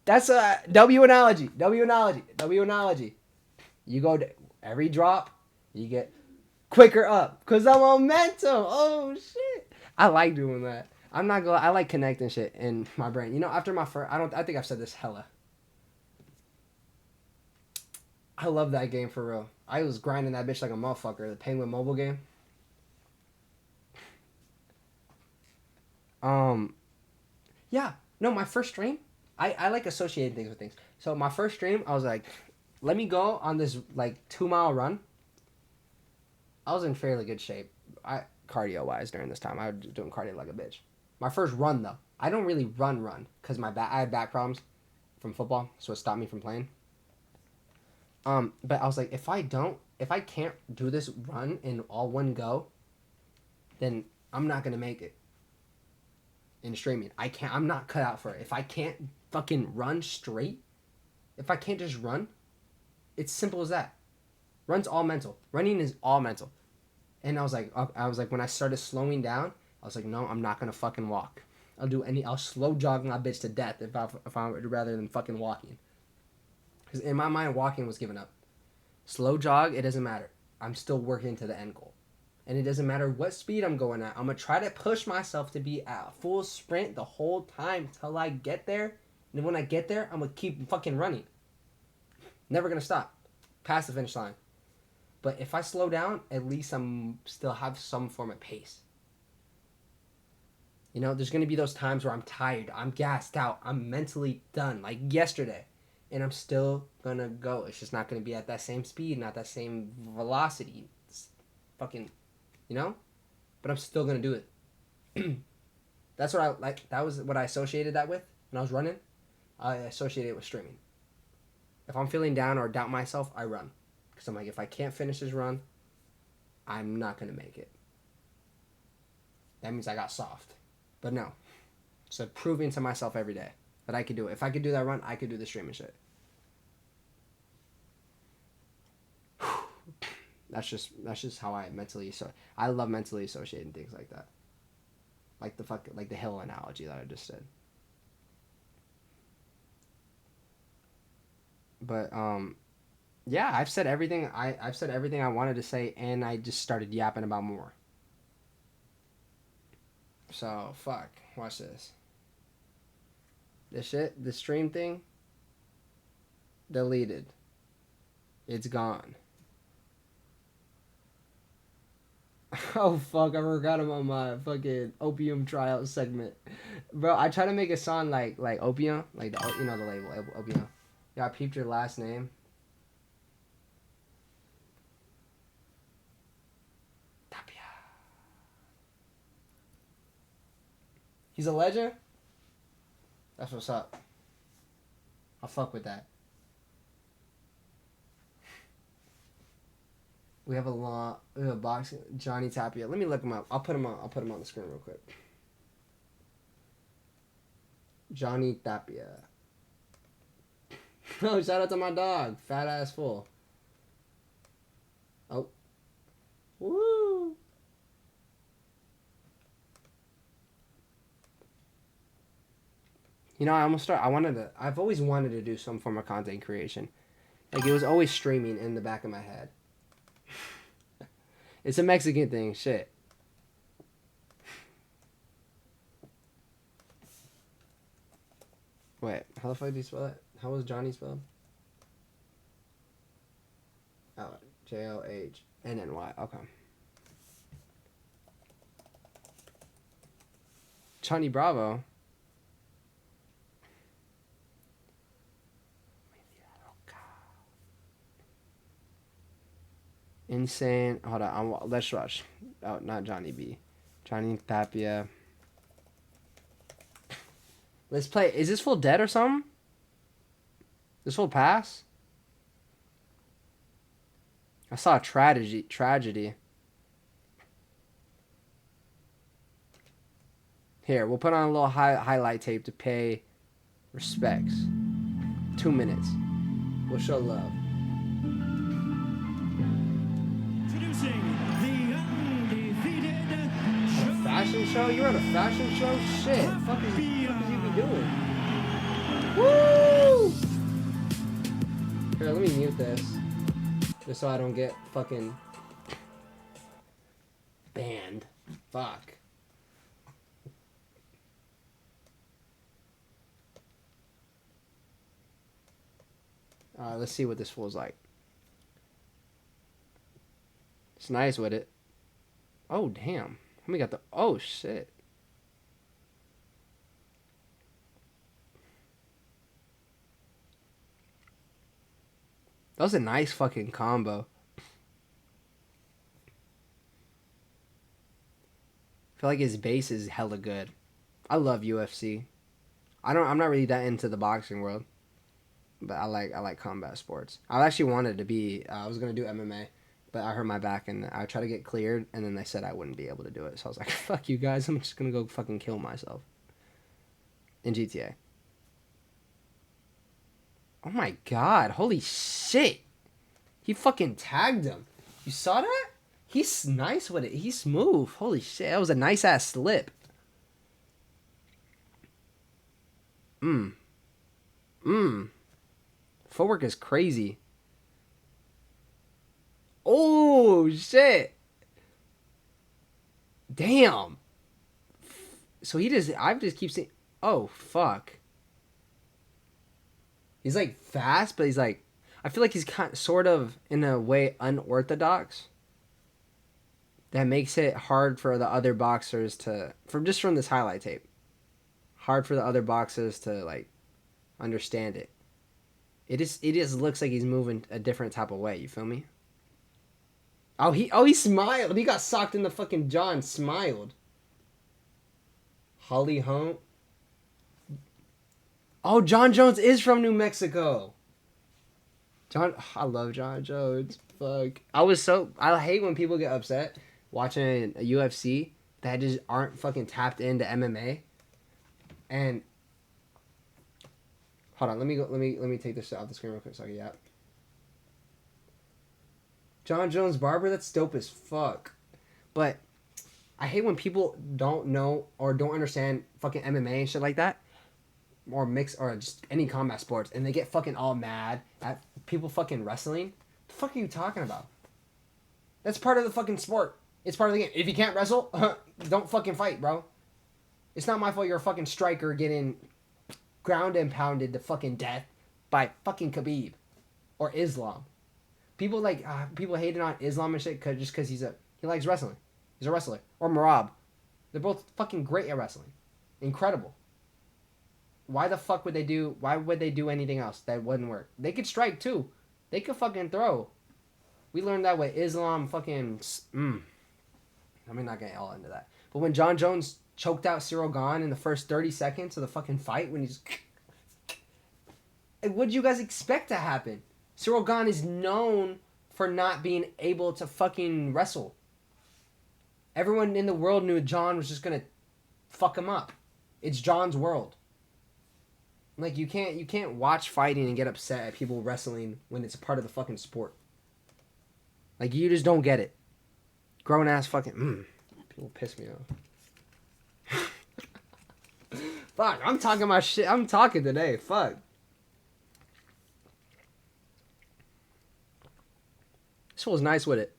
That's a W analogy. W analogy. W analogy. You go to every drop, you get quicker up. Because of momentum. Oh shit. I like doing that. I'm not gonna, I like connecting shit in my brain. You know, after my first, I think I've said this hella. I love that game for real. I was grinding that bitch like a motherfucker. The Penguin mobile game. Yeah. No, my first stream, I like associating things with things. So my first stream, I was like, let me go on this like 2 mile run. I was in fairly good shape. Cardio wise during this time. I was doing cardio like a bitch. My first run though. I don't really run because I had back problems from football, so it stopped me from playing. But I was like, if I can't do this run in all one go, then I'm not gonna make it in streaming. I'm not cut out for it. If I can't fucking run straight, if I can't just run, it's simple as that. Run's all mental. Running is all mental. And I was like, when I started slowing down, I was like, no, I'm not gonna fucking walk. I'll slow jog my bitch to death if I rather than fucking walking. Because in my mind, walking was giving up. Slow jog, it doesn't matter. I'm still working to the end goal. And it doesn't matter what speed I'm going at. I'm going to try to push myself to be at full sprint the whole time till I get there. And then when I get there, I'm going to keep fucking running. Never going to stop. Past the finish line. But if I slow down, at least I'm still have some form of pace. You know, there's gonna be those times where I'm tired, I'm gassed out, I'm mentally done, like yesterday, and I'm still gonna go. It's just not gonna be at that same speed, not that same velocity. It's fucking, you know. But I'm still gonna do it. That's what I like. That was what I associated that with when I was running. I associated it with streaming. If I'm feeling down or doubt myself, I run, because I'm like, if I can't finish this run, I'm not gonna make it. That means I got soft. But no, so proving to myself every day that I could do it. If I could do that run, I could do the streaming shit. That's just how I mentally. So I love mentally associating things like that. Like the hill analogy that I just said. But yeah, I've said everything I wanted to say, and I just started yapping about more. So fuck. Watch this. The stream thing, deleted. It's gone. Oh fuck! I forgot about my fucking opium tryout segment, bro. I try to make a song like opium, like the label opium. Yeah, I peeped your last name. Tapia. He's a legend. That's what's up. I'll fuck with that. We have a boxing Johnny Tapia. Let me look him up. I'll put him on the screen real quick. Johnny Tapia. Oh, shout out to my dog, Fat Ass Full. Oh, woo! You know, I've always wanted to do some form of content creation. Like, it was always streaming in the back of my head. It's a Mexican thing, shit. Wait, how the fuck do you spell it? How was Johnny spelled? Oh, Johnnny. Okay. Johnny Bravo. Insane. Hold on. Let's rush. Oh, not Johnny B. Johnny Tapia. Let's play. Is this full dead or something? This full pass? I saw a tragedy. Here, we'll put on a little highlight tape to pay respects. 2 minutes. We'll show love. Introducing the undefeated Fashion show? You're at a fashion show? Shit. Fuck is you be doing? Woo! Here, let me mute this. Just so I don't get fucking banned. Fuck. Let's see what this fool's like. It's nice with it. Oh, damn. We got the... Oh, shit. That was a nice fucking combo. I feel like his base is hella good. I love UFC. I'm not really that into the boxing world, but I like combat sports. I actually wanted to be. I was gonna do MMA, but I hurt my back and I tried to get cleared, and then they said I wouldn't be able to do it. So I was like, "Fuck you guys! I'm just gonna go fucking kill myself." In GTA. Oh my god! Holy shit! He fucking tagged him. You saw that? He's nice with it. He's smooth. Holy shit! That was a nice ass slip. Footwork is crazy. Oh shit! Damn. So I just keep saying, oh fuck. He's like fast, but he's like, I feel like he's sort of in a way unorthodox. that makes it hard for the other boxers to, from this highlight tape, hard for the other boxers to like understand it. It just looks like he's moving a different type of way. You feel me? He smiled. He got socked in the fucking jaw and smiled. Holly Holm. Oh, John Jones is from New Mexico. I love John Jones. Fuck. I hate when people get upset watching a UFC that just aren't fucking tapped into MMA. And hold on, let me take this off the screen real quick so I can yap. John Jones Barber, that's dope as fuck. But I hate when people don't know or don't understand fucking MMA and shit like that. Or mix or just any combat sports, and they get fucking all mad at people fucking wrestling. The fuck are you talking about? That's part of the fucking sport. It's part of the game. If you can't wrestle, don't fucking fight, bro. It's not my fault you're a fucking striker getting ground and pounded to fucking death by fucking Khabib or Islam. People people hating on Islam and shit just because he likes wrestling. He's a wrestler. Or Marab. They're both fucking great at wrestling. Incredible. Why would they do anything else that wouldn't work? They could strike too. They could fucking throw. We learned that with Islam fucking... I'm not getting all into that. But when John Jones choked out Cyril Gane in the first 30 seconds of the fucking fight, when he's... What'd you guys expect to happen? Cyril Gane is known for not being able to fucking wrestle. Everyone in the world knew John was just gonna fuck him up. It's John's world. Like, you can't watch fighting and get upset at people wrestling when it's a part of the fucking sport. Like, you just don't get it. Grown ass fucking... People piss me off. Fuck, I'm talking my shit. I'm talking today. Fuck. This was nice with it.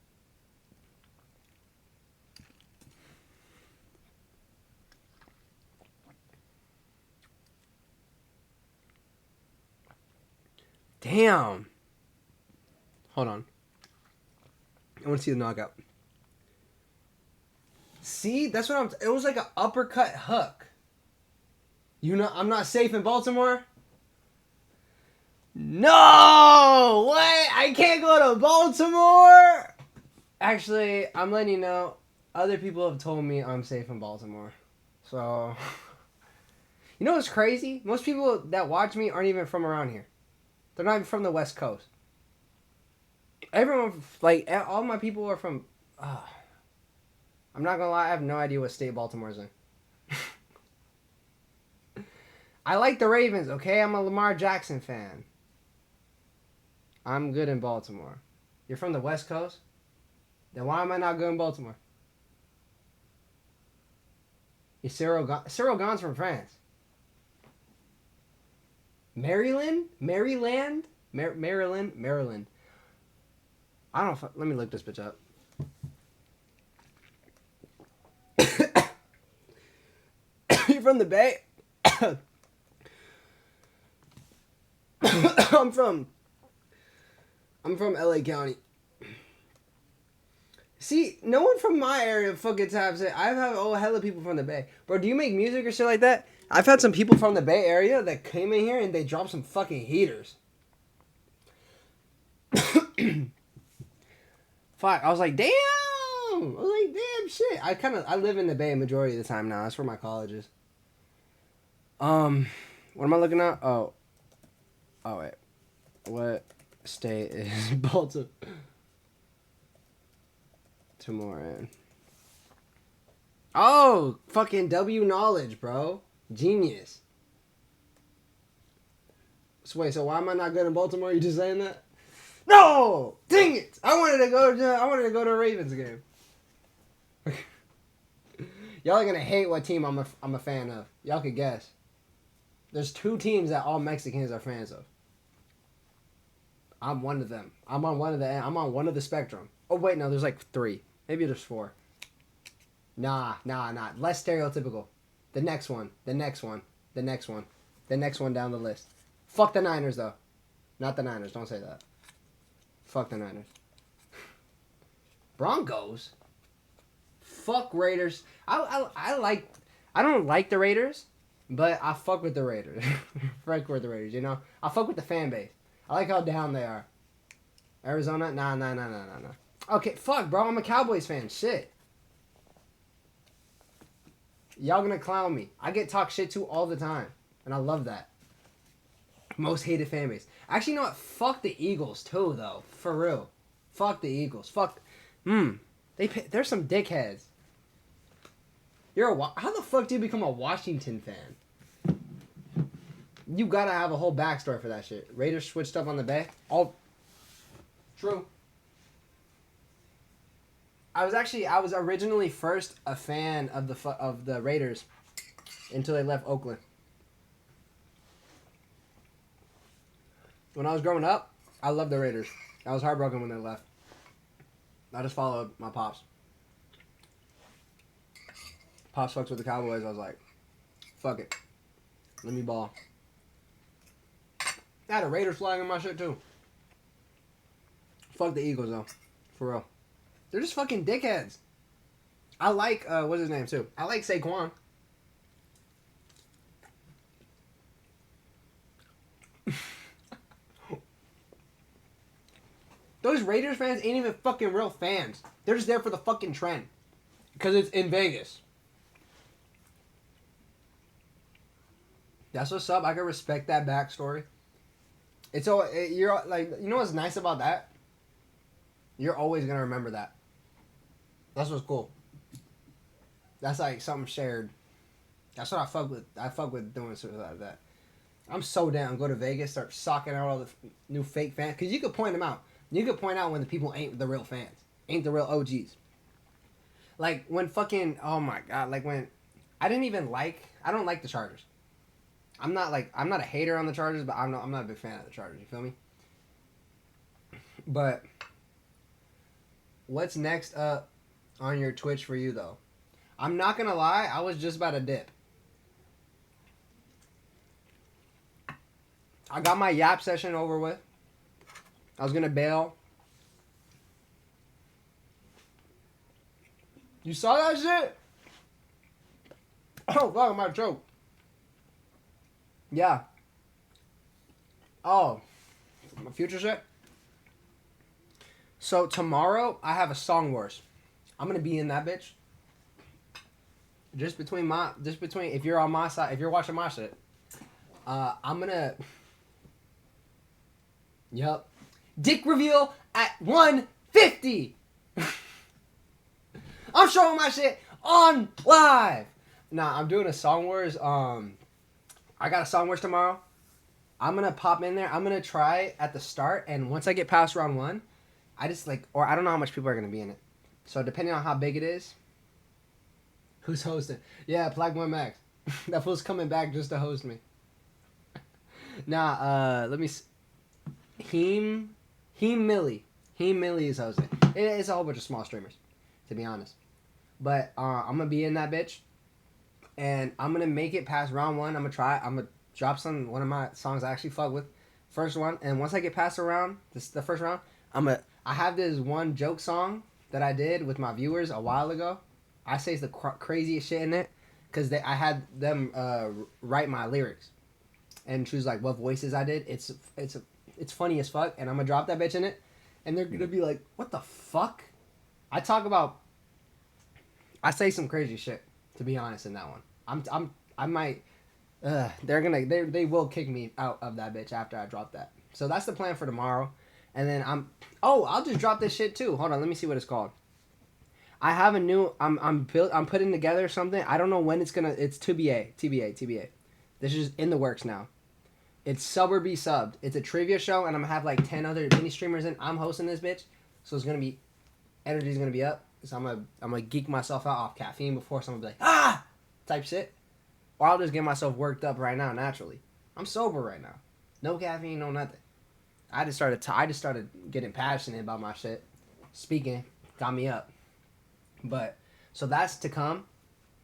Damn. Hold on. I want to see the knockout. See? That's what it was like an uppercut hook. I'm not safe in Baltimore? No! What? I can't go to Baltimore? Actually, I'm letting you know, other people have told me I'm safe in Baltimore. So, you know what's crazy? Most people that watch me aren't even from around here. They're not even from the West Coast. Everyone, like, all my people are from... I'm not gonna lie, I have no idea what state Baltimore's in. I like the Ravens, okay? I'm a Lamar Jackson fan. I'm good in Baltimore. You're from the West Coast? Then why am I not good in Baltimore? Cyril Gane's from France. Maryland. I don't know. Let me look this bitch up. You from the Bay? I'm from LA County. See, no one from my area fucking taps it. I've had hella people from the Bay. Bro, do you make music or shit like that? I've had some people from the Bay Area that came in here and they dropped some fucking heaters. Fuck, I was like, damn! Damn shit. I live in the Bay majority of the time now. That's where my college is. What am I looking at? Oh wait. What state is Baltimore in? Oh, fucking W knowledge, bro. Genius. So wait, so why am I not good in Baltimore? You just saying that? No! Dang it! I wanted to go to a Ravens game. Y'all are gonna hate what team I'm a fan of. Y'all could guess. There's 2 teams that all Mexicans are fans of. I'm one of them. I'm on one of the spectrum. Oh wait, no, there's like 3. Maybe there's 4. Nah. Less stereotypical. The next one down the list. Fuck the Niners though. Not the Niners. Don't say that. Fuck the Niners. Broncos? Fuck Raiders. I don't like the Raiders, but I fuck with the Raiders. Fuck with the Raiders, you know? I fuck with the fan base. I like how down they are. Arizona? Nah. Okay, fuck, bro. I'm a Cowboys fan. Shit. Y'all gonna clown me. I get talked shit to all the time. And I love that. Most hated fan base. Actually, you know what? Fuck the Eagles, too, though. For real. Fuck the Eagles. Fuck. They're some dickheads. How the fuck do you become a Washington fan? You gotta have a whole backstory for that shit. Raiders switched up on the Bay. All true. I was originally first a fan of the Raiders until they left Oakland. When I was growing up, I loved the Raiders. I was heartbroken when they left. I just followed my pops. Pops fucks with the Cowboys. I was like, fuck it. Let me ball. I had a Raiders flag in my shit too. Fuck the Eagles though. For real. They're just fucking dickheads. I like, what's his name too? I like Saquon. Those Raiders fans ain't even fucking real fans. They're just there for the fucking trend. Because it's in Vegas. That's what's up. I can respect that backstory. You're like, you know what's nice about that? You're always gonna remember that. That's what's cool. That's like something shared. That's what I fuck with. I fuck with doing something like that. I'm so down. Go to Vegas, start socking out all the new fake fans. Because you could point them out. You could point out when the people ain't the real fans. Ain't the real OGs. Like when fucking, oh my god, like when, I don't like the Chargers. I'm not a hater on the Chargers, but I'm not a big fan of the Chargers, you feel me? But, what's next up on your Twitch for you though? I'm not gonna lie, I was just about to dip. I got my yap session over with. I was gonna bail. You saw that shit? Oh, fuck, my choke. Yeah. Oh, my future shit? So, tomorrow, I have a Song Wars. I'm gonna be in that bitch. Just between, if you're on my side, if you're watching my shit, I'm gonna, yep. Dick reveal at 150. I'm showing my shit on live. Nah, I'm doing a Song Wars. I got a Song Wars tomorrow. I'm gonna pop in there. I'm gonna try at the start, and once I get past round 1, I don't know how much people are gonna be in it. So depending on how big it is, who's hosting? Yeah, Plague One Max. That fool's coming back just to host me. Nah, let me. Heem Millie is hosting. It's a whole bunch of small streamers, to be honest. But I'm gonna be in that bitch, and I'm gonna make it past round 1. I'm gonna drop one of my songs I actually fuck with, first one. And once I get past the first round, I have this one joke song that I did with my viewers a while ago. I say the craziest shit in it, cause I had them write my lyrics, and choose like what voices I did. It's funny as fuck, and I'm gonna drop that bitch in it, and they're gonna be like, "What the fuck?" I say some crazy shit, to be honest, in that one. They will kick me out of that bitch after I drop that. So that's the plan for tomorrow, and then I'll just drop this shit too. Hold on, let me see what it's called. I have a new, I'm putting together something. I don't know when it's TBA. This is in the works now. It's Sub or Be Subbed. It's a trivia show, and I'm gonna have like 10 other mini streamers in. I'm hosting this bitch, so it's gonna be, energy's gonna be up. So I'm gonna geek myself out off caffeine before someone be like, type shit. Or I'll just get myself worked up right now naturally. I'm sober right now. No caffeine, no nothing. I just started getting passionate about my shit. Speaking got me up. But so that's to come.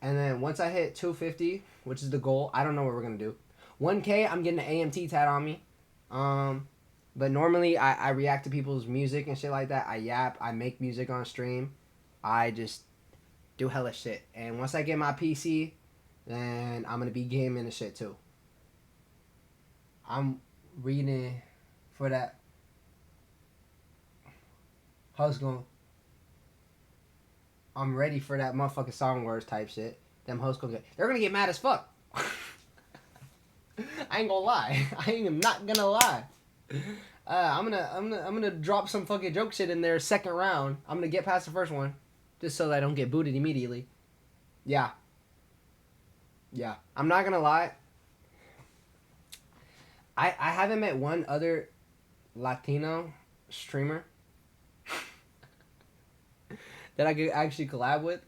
And then once I hit 250, which is the goal, I don't know what we're gonna do. 1K, I'm getting an AMT tat on me. But normally I react to people's music and shit like that. I yap. I make music on stream. I just do hella shit. And once I get my PC, then I'm gonna be gaming and shit too. I'm reading for that. How's going? I'm ready for that motherfucking Song Wars type shit. Them hosts they're gonna get mad as fuck. I ain't gonna lie. I ain't not gonna lie. I'm gonna drop some fucking joke shit in there second round. I'm gonna get past the first one, just so that I don't get booted immediately. Yeah. Yeah. I'm not gonna lie. I haven't met one other Latino streamer that I could actually collab with.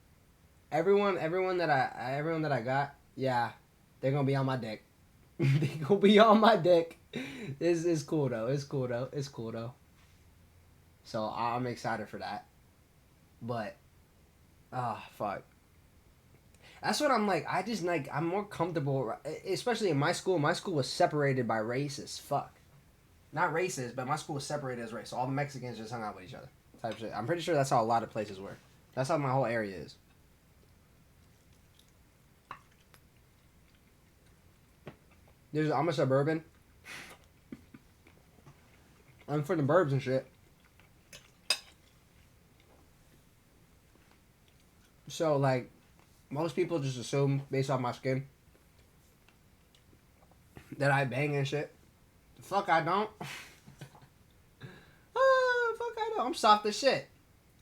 Everyone that I got, yeah, they're gonna be on my dick. They gonna be on my dick. It's cool though. It's cool though. So I'm excited for that. But, fuck. That's what I'm like. I just like I'm more comfortable, especially in my school. My school was separated by race as fuck. Not racist, but my school was separated as race. So all the Mexicans just hung out with each other. Type shit. I'm pretty sure that's how a lot of places were. That's how my whole area is. I'm a suburban. I'm from the burbs and shit. So like, most people just assume based off my skin that I bang and shit. Fuck, I don't. Fuck, I don't. I'm soft as shit.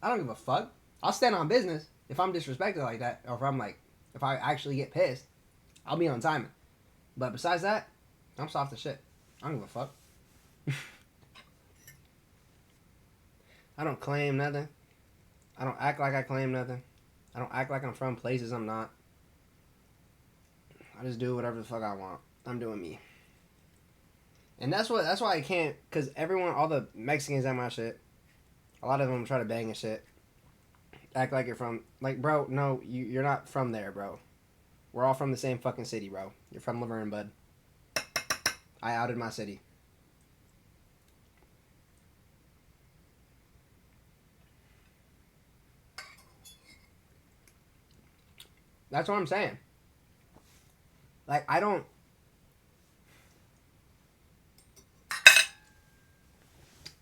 I don't give a fuck. I'll stand on business if I'm disrespected like that, or if I actually get pissed, I'll be on timing. But besides that, I'm soft as shit. I don't give a fuck. I don't claim nothing. I don't act like I claim nothing. I don't act like I'm from places I'm not. I just do whatever the fuck I want. I'm doing me. And that's why I can't, cause all the Mexicans at my shit, a lot of them try to bang and shit. Act like you're from, like, bro, no, you're not from there, bro. We're all from the same fucking city, bro. You're from Laverne, bud. I outed my city. That's what I'm saying. Like, I don't...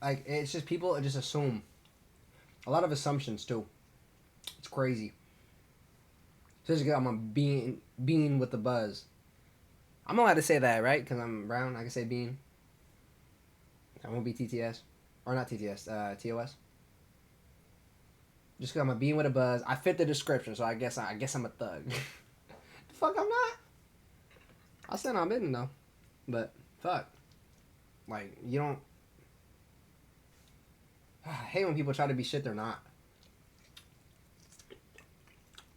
Like, it's just people just assume. A lot of assumptions, too. It's crazy. Especially because I'm a bean with the buzz. I'm allowed to say that, right? Because I'm brown. I can say bean. I won't be TTS. Or not TTS, TOS. Just because I'm a bean with a buzz. I fit the description, so I guess I'm a thug. The fuck I'm not? I'll stand on business, though. But, fuck. Like, you don't... I hate when people try to be shit they're not.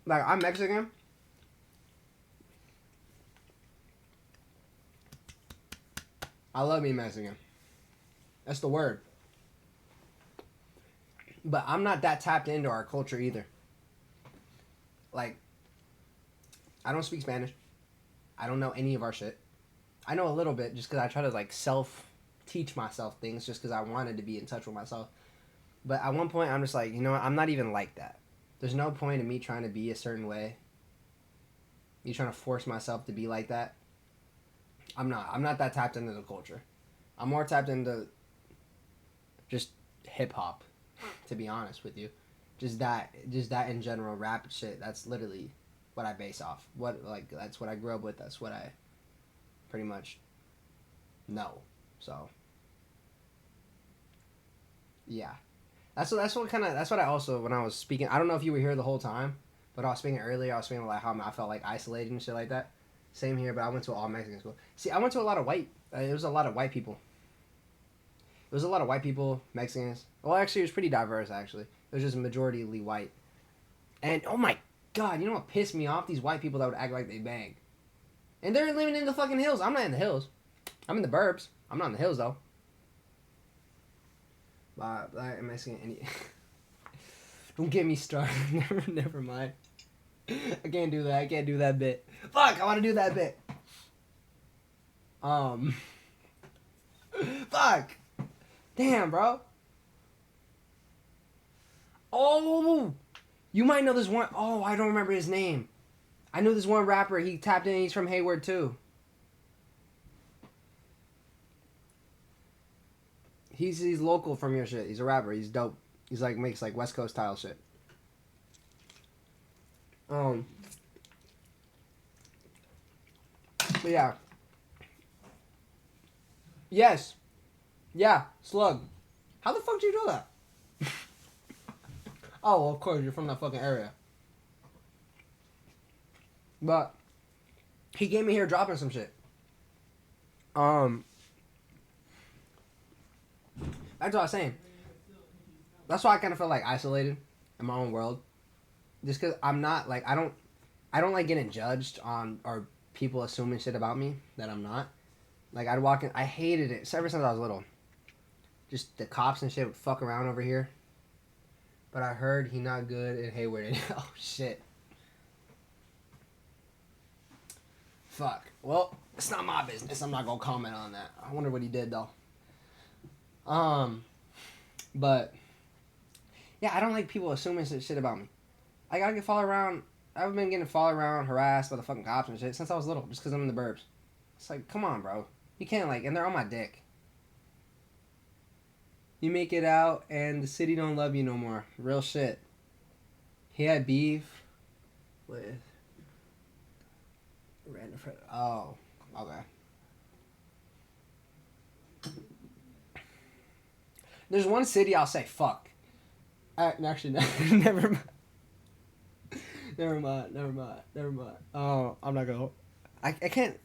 Like, I'm Mexican. I love being Mexican. That's the word. But I'm not that tapped into our culture either. Like, I don't speak Spanish. I don't know any of our shit. I know a little bit just because I try to, like, self-teach myself things just because I wanted to be in touch with myself. But at one point, I'm just like, you know what? I'm not even like that. There's no point in me trying to be a certain way. Me trying to force myself to be like that. I'm not that tapped into the culture. I'm more tapped into just hip-hop, to be honest with you. Just that in general, rap shit. That's literally what I base off. That's what I grew up with. That's what I pretty much know. So, yeah. That's what I also, when I was speaking, I don't know if you were here the whole time, but I was speaking earlier, I was speaking like how I felt like isolated and shit like that. Same here, but I went to an all Mexican school. See, I went to a lot of it was a lot of white people. It was a lot of white people, Mexicans. Well, actually, it was pretty diverse, actually. It was just majoritarily white. And, oh my god, you know what pissed me off? These white people that would act like they bang. And they're living in the fucking hills. I'm not in the hills. I'm in the burbs. I'm not in the hills, though. Mexican, don't get me started. Never mind. I can't do that. I can't do that bit. Fuck, I want to do that bit. Fuck. Damn, bro. Oh, You might know this one. Oh, I don't remember his name. I know this one rapper. He tapped in. He's from Hayward too. He's local from your shit. He's a rapper. He's dope. He's like makes like West Coast style shit. But yeah. Yes. Yeah. Slug. How the fuck do you know that? Oh, well, of course you're from that fucking area. But he came in here dropping some shit. That's what I was saying. That's why I kind of feel like isolated in my own world, just because I'm not like I don't like getting judged on or people assuming shit about me that I'm not. Like I'd walk in, I hated it ever since I was little. Just the cops and shit would fuck around over here. But I heard he not good in Hayward. Oh shit. Fuck. Well, it's not my business. I'm not gonna comment on that. I wonder what he did though. But yeah, I don't like people assuming shit about me. I gotta get followed around. I've been getting followed around, harassed by the fucking cops and shit since I was little, just because I'm in the burbs. It's like, come on, bro. You can't like, and they're on my dick. You make it out, and the city don't love you no more. Real shit. He had beef with random friend. Oh, okay. There's one city I'll say fuck. Actually, never mind. Never mind. Oh, I'm not gonna. I can't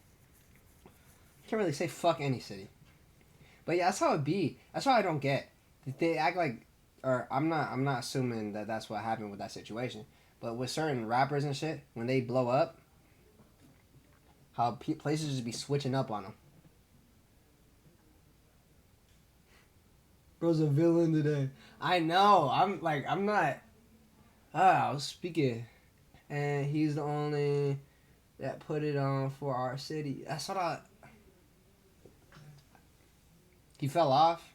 really say fuck any city. But yeah, that's how it be. That's why I don't get. They act like, or I'm not assuming that that's what happened with that situation. But with certain rappers and shit, when they blow up, how places just be switching up on them. Bro's a villain today. I know. I'm not. I was speaking, and he's the only that put it on for our city. That's what I. He fell off.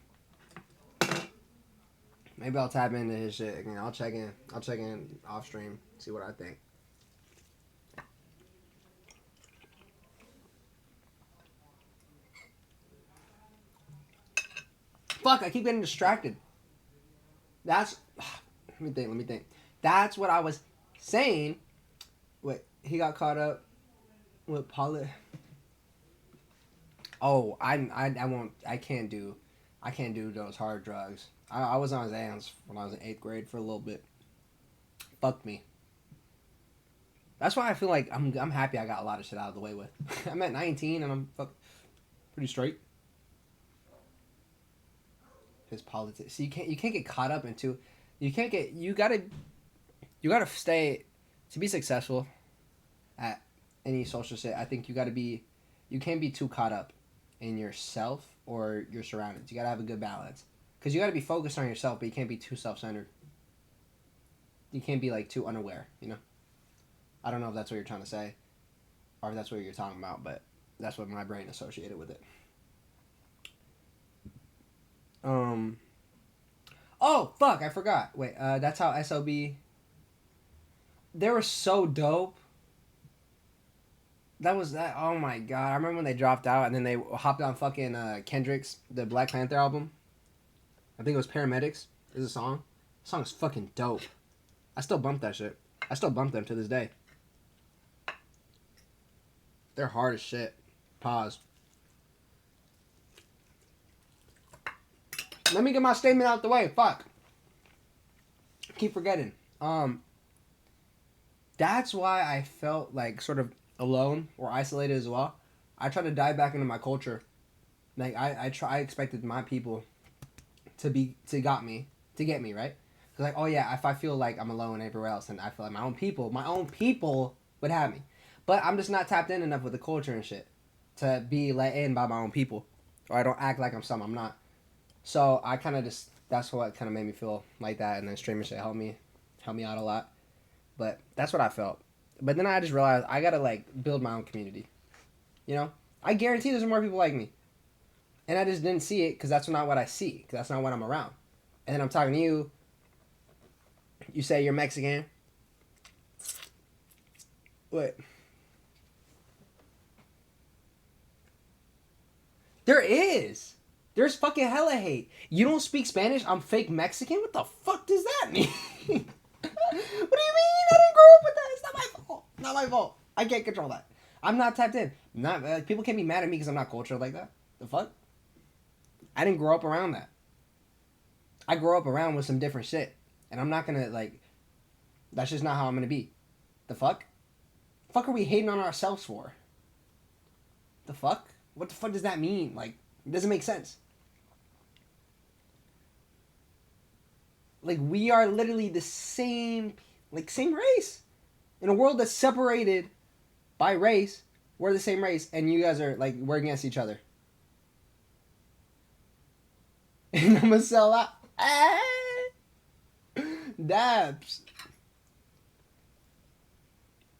Maybe I'll tap into his shit again. I'll check in off stream. See what I think. Fuck! I keep getting distracted. That's. Let me think. That's what I was saying. Wait, he got caught up with Paula. Oh, I won't. I can't do those hard drugs. I was on Xans when I was in 8th grade for a little bit. Fuck me. That's why I feel like I'm happy I got a lot of shit out of the way with. I'm at 19 and I'm pretty straight. His politics. So you can't get caught up into. You gotta stay to be successful at any social shit. I think you can't be too caught up in yourself or your surroundings. You gotta have a good balance. Because you gotta be focused on yourself, but you can't be too self-centered. You can't be like too unaware, you know? I don't know if that's what you're trying to say or if that's what you're talking about, but that's what my brain associated with it. Oh, fuck, I forgot. Wait, that's how SOB... They were so dope. That was that. Oh my god! I remember when they dropped out and then they hopped on fucking Kendrick's the Black Panther album. I think it was Paramedics. Is a song. The song is fucking dope. I still bump that shit. I still bump them to this day. They're hard as shit. Pause. Let me get my statement out the way. Fuck. Keep forgetting. That's why I felt like sort of alone or isolated as well. I tried to dive back into my culture. Like I expected my people to get me right. Cause like, oh yeah, if I feel like I'm alone everywhere else, and I feel like my own people would have me. But I'm just not tapped in enough with the culture and shit to be let in by my own people, or I don't act like I'm not. So I kind of just that's what kind of made me feel like that, and then streaming shit helped me out a lot. But that's what I felt. But then I just realized I gotta like build my own community. You know, I guarantee there's more people like me, and I just didn't see it because that's not what I see. Because that's not what I'm around. And then I'm talking to you. You say you're Mexican. What? There is. There's fucking hella hate. You don't speak Spanish? I'm fake Mexican? What the fuck does that mean? What do you mean? I didn't grow up with that. It's not my fault. Not my fault. I can't control that. I'm not tapped in. Not people can't be mad at me because I'm not cultured like that. The fuck? I didn't grow up around that. I grew up around with some different shit. And I'm not gonna, like, that's just not how I'm gonna be. The fuck? The fuck are we hating on ourselves for? The fuck? What the fuck does that mean? Like, it doesn't make sense. Like, we are literally the same, like, same race. In a world that's separated by race, we're the same race, and you guys are, like, we're against each other. And I'm gonna sell out. Dabs.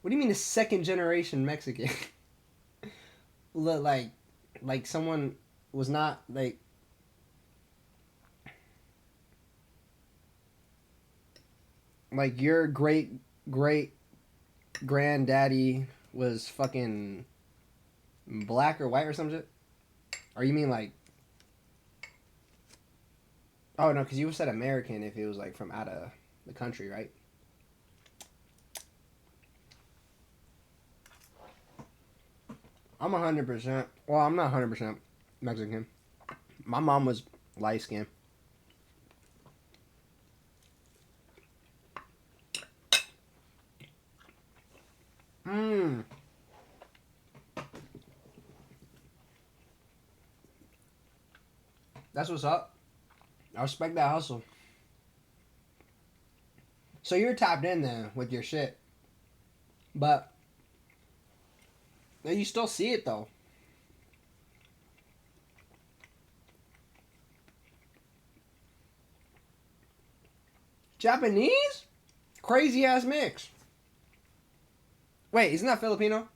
What do you mean the second generation Mexican? Look, like someone was not, like your great granddaddy was fucking black or white or some shit? Or you mean like, oh no, because you said American if it was like from out of the country, right? I'm 100%. Well, I'm not 100% Mexican. My mom was light skinned. Mmm. That's what's up. I respect that hustle. So you're tapped in then with your shit. But you still see it though. Japanese? Crazy ass mix. Wait, isn't that Filipino?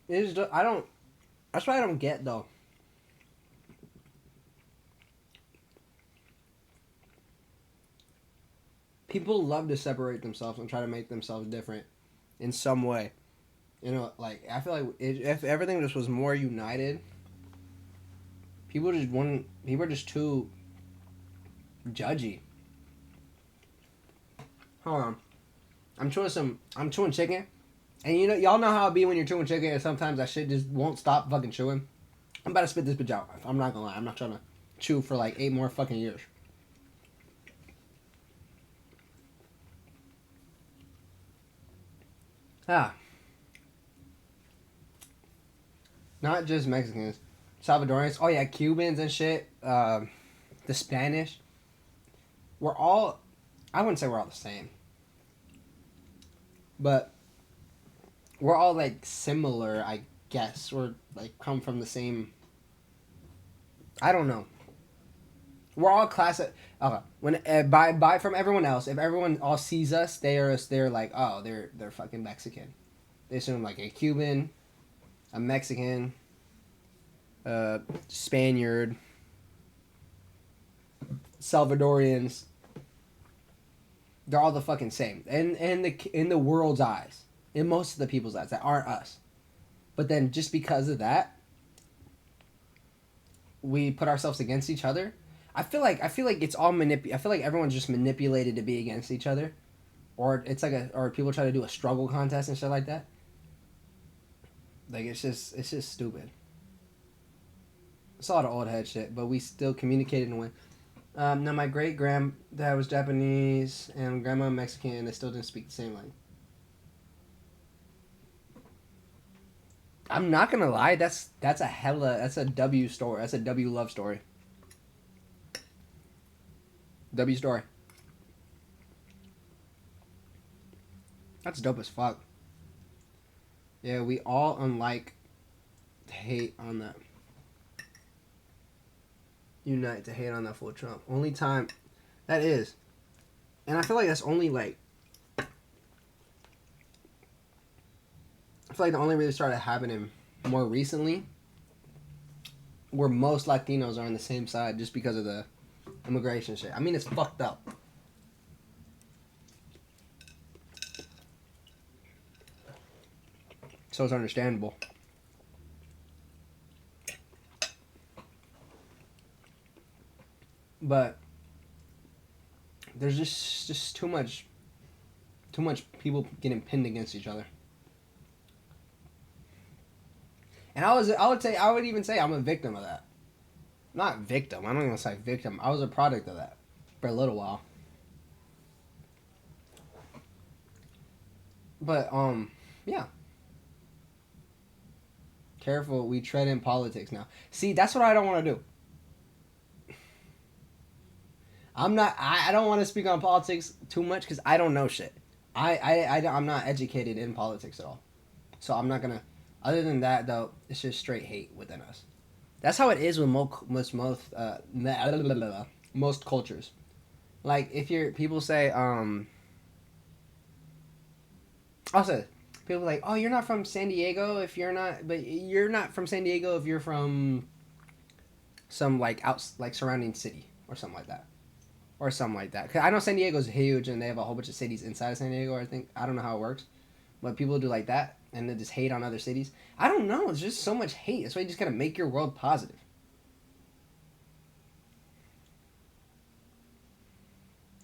It is. I don't. That's what I don't get though. People love to separate themselves and try to make themselves different in some way. You know, like I feel like if everything just was more united, people are just too judgy. Hold on, I'm chewing chicken, and you know, y'all know how it be when you're chewing chicken, and sometimes that shit just won't stop fucking chewing. I'm about to spit this bitch out. I'm not gonna lie, I'm not trying to chew for like 8 more fucking years. Ah. Not just Mexicans. Salvadorians. Oh yeah, Cubans and shit. The Spanish. We're all, I wouldn't say we're all the same. But we're all like similar, I guess. We're like come from the same, I don't know. We're all classic. Okay, when by from everyone else, if everyone all sees us, they're like, oh, they're fucking Mexican. They assume like a Cuban, a Mexican, Spaniard, Salvadorians. They're all the fucking same, and in the world's eyes, in most of the people's eyes that aren't us. But then just because of that, we put ourselves against each other. I feel like it's all I feel like everyone's just manipulated to be against each other, or it's like or people try to do a struggle contest and shit like that. Like it's just stupid. It's a lot of old head shit, but we still communicated in a way. Now my great granddad was Japanese and grandma Mexican, and they still didn't speak the same language. I'm not gonna lie, that's a W story. That's a W love story. W story. That's dope as fuck. Yeah, we all unlike hate on that. Unite to hate on that full Trump. Only time that is. And I feel like that's only like, I feel like the only really started happening more recently where most Latinos are on the same side just because of the immigration shit. I mean, it's fucked up. So it's understandable. But there's just too much people getting pinned against each other. And I would even say I'm a victim of that. Not victim. I don't even say victim. I was a product of that for a little while. But yeah. Careful, we tread in politics now. See, that's what I don't want to do. I don't want to speak on politics too much because I don't know shit. I'm not educated in politics at all. So I'm not gonna. Other than that, though, it's just straight hate within us. That's how it is with most cultures. Like if people say also people are like, oh, you're not from San Diego if you're not, but you're not from San Diego if you're from some like surrounding city or something like that. Or something like that. 'Cause I know San Diego's huge and they have a whole bunch of cities inside of San Diego, I think. I don't know how it works. But people do like that and they just hate on other cities. I don't know. It's just so much hate. That's why you just gotta make your world positive.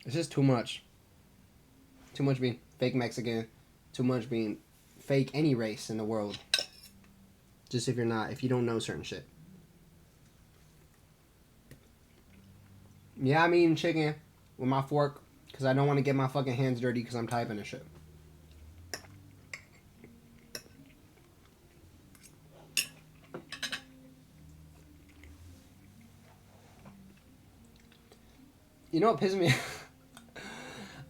It's just too much. Too much being fake Mexican. Too much being fake any race in the world. Just if you don't know certain shit. Yeah, I'm eating chicken with my fork because I don't want to get my fucking hands dirty because I'm typing and shit. You know what pisses me off?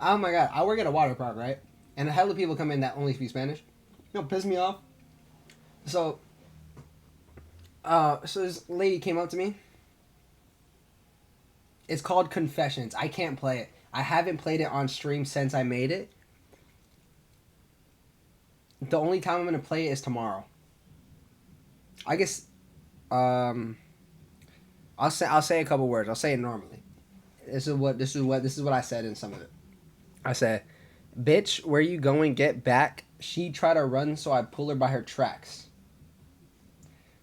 Oh my god, I work at a water park, right? And a hell of people come in that only speak Spanish. You know what pisses me off? So this lady came up to me. It's called Confessions. I can't play it. I haven't played it on stream since I made it. The only time I'm gonna play it is tomorrow. I guess I'll say a couple words. I'll say it normally. This is what I said in some of it. I said, "Bitch, where you going? Get back." She tried to run, so I pull her by her tracks.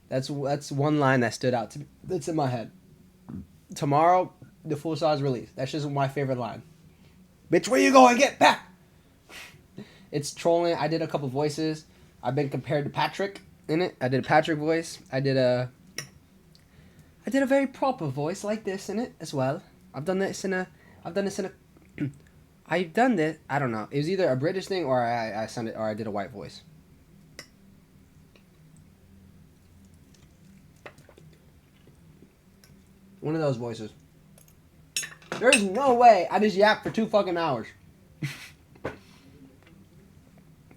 That's one line that stood out to me. That's in my head. Tomorrow, the full size release. That's just my favorite line. Bitch, where you going? Get back. It's trolling. I did a couple voices. I've been compared to Patrick in it. I did a Patrick voice. I did a very proper voice like this in it as well. I've done this in a. I don't know. It was either a British thing or I sounded or I did a white voice. One of those voices. There's no way I just yapped for 2 fucking hours.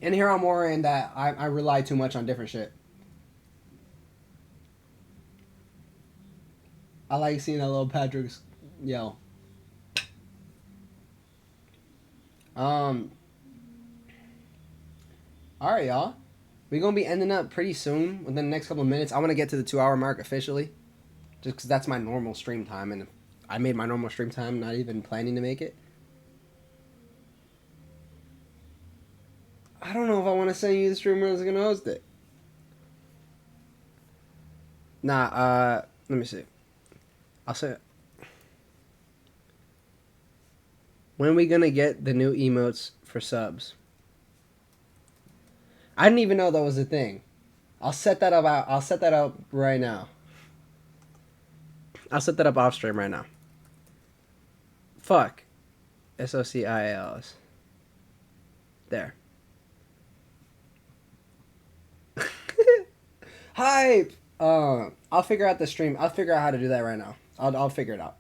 And here I'm worrying that I rely too much on different shit. I like seeing that little Patrick's yell. Alright, y'all. We're gonna be ending up pretty soon within the next couple of minutes. I want to get to the 2-hour mark officially. Just because that's my normal stream time. And I made my normal stream time, not even planning to make it. I don't know if I want to send you the streamer that's going to host it. Nah, let me see. I'll say it. When are we going to get the new emotes for subs? I didn't even know that was a thing. I'll set that up right now. I'll set that up off stream right now. Fuck. SOCIALs. There. Hype! I'll figure out the stream. I'll figure out how to do that right now. I'll figure it out.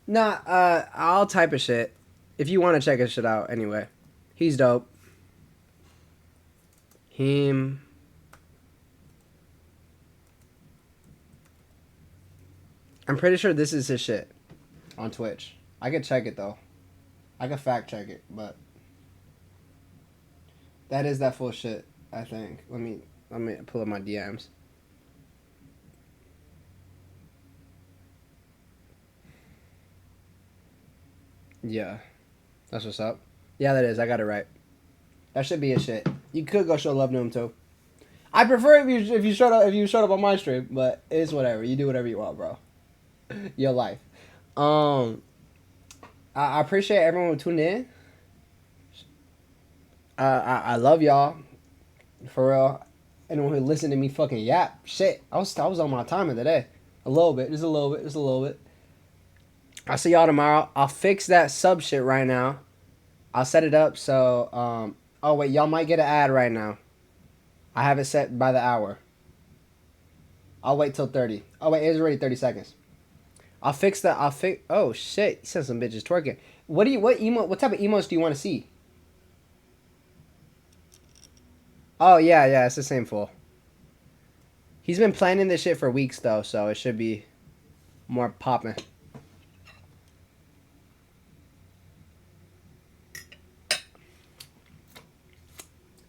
Nah, I'll type a shit. If you want to check his shit out anyway. He's dope. Him. I'm pretty sure this is his shit on Twitch. I could check it though. I could fact check it, but that is that full shit, I think. Let me pull up my DMs. Yeah. That's what's up. Yeah, that is. I got it right. That should be a shit. You could go show love to him too. I prefer if you showed up on my stream, but it's whatever. You do whatever you want, bro. Your life. I appreciate everyone who tuned in. I love y'all. For real. Anyone who listened to me fucking yap. Shit. I was on my timer today. A little bit. Just a little bit. I'll see y'all tomorrow. I'll fix that sub shit right now. I'll set it up so oh wait, y'all might get an ad right now. I have it set by the hour. I'll wait till 30. Oh wait, it's already 30 seconds. I'll fix that. Oh shit, you said some bitches twerking. What type of emotes do you want to see? Oh yeah, it's the same fool. He's been planning this shit for weeks though, so it should be more popping.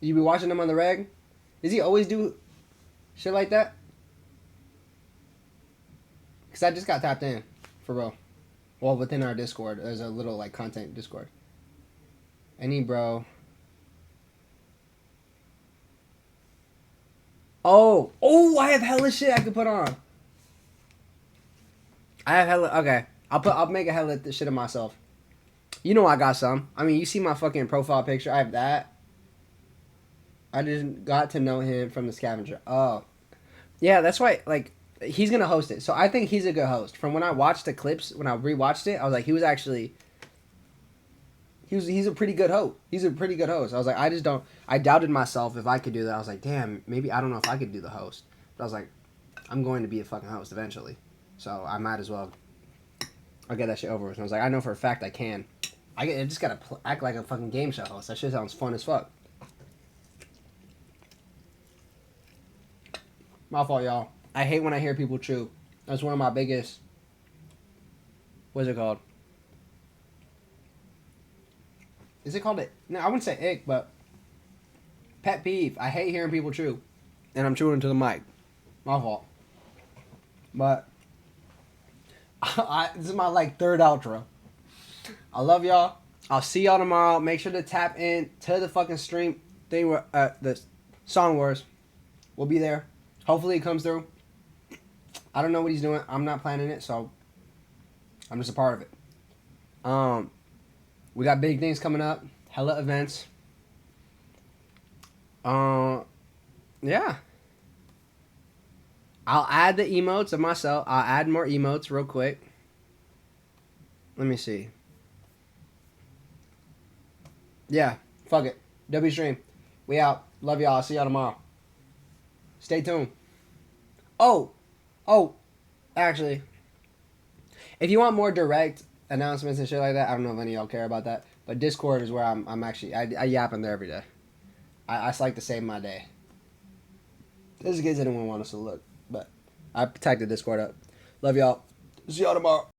You be watching him on the reg? Does he always do shit like that? Because I just got tapped in, for real. Well, within our Discord, there's a little, like, content Discord. Any bro. Oh, I have hella shit I could put on. Okay. I'll make a hella shit of myself. You know I got some. I mean, you see my fucking profile picture. I have that. I just got to know him from the scavenger. Oh. Yeah, that's why, like, he's going to host it. So I think he's a good host. From when I watched the clips, when I rewatched it, I was like, he's a pretty good host. He's a pretty good host. I was like, I doubted myself if I could do that. I was like, damn, maybe I don't know if I could do the host. But I was like, I'm going to be a fucking host eventually. So I might as well. I'll get that shit over with. And I was like, I know for a fact I can. I just got to act like a fucking game show host. That shit sounds fun as fuck. My fault, y'all. I hate when I hear people chew. That's one of my biggest... What's it called? Is it called it? No, I wouldn't say ick, but... Pet peeve. I hate hearing people chew. And I'm chewing into the mic. My fault. But... this is my, like, third outro. I love y'all. I'll see y'all tomorrow. Make sure to tap in to the fucking stream thing where... the Song Wars. We'll be there. Hopefully it comes through. I don't know what he's doing. I'm not planning it, so I'm just a part of it. We got big things coming up. Hella events. Yeah. I'll add the emotes of myself. I'll add more emotes real quick. Let me see. Yeah. Fuck it. W stream. We out. Love y'all. I'll see y'all tomorrow. Stay tuned. Oh, actually, if you want more direct announcements and shit like that, I don't know if any of y'all care about that, but Discord is where I'm actually, I yap in there every day. I just like to save my day. Just in case anyone wants us to look, but I tagged the Discord up. Love y'all. See y'all tomorrow.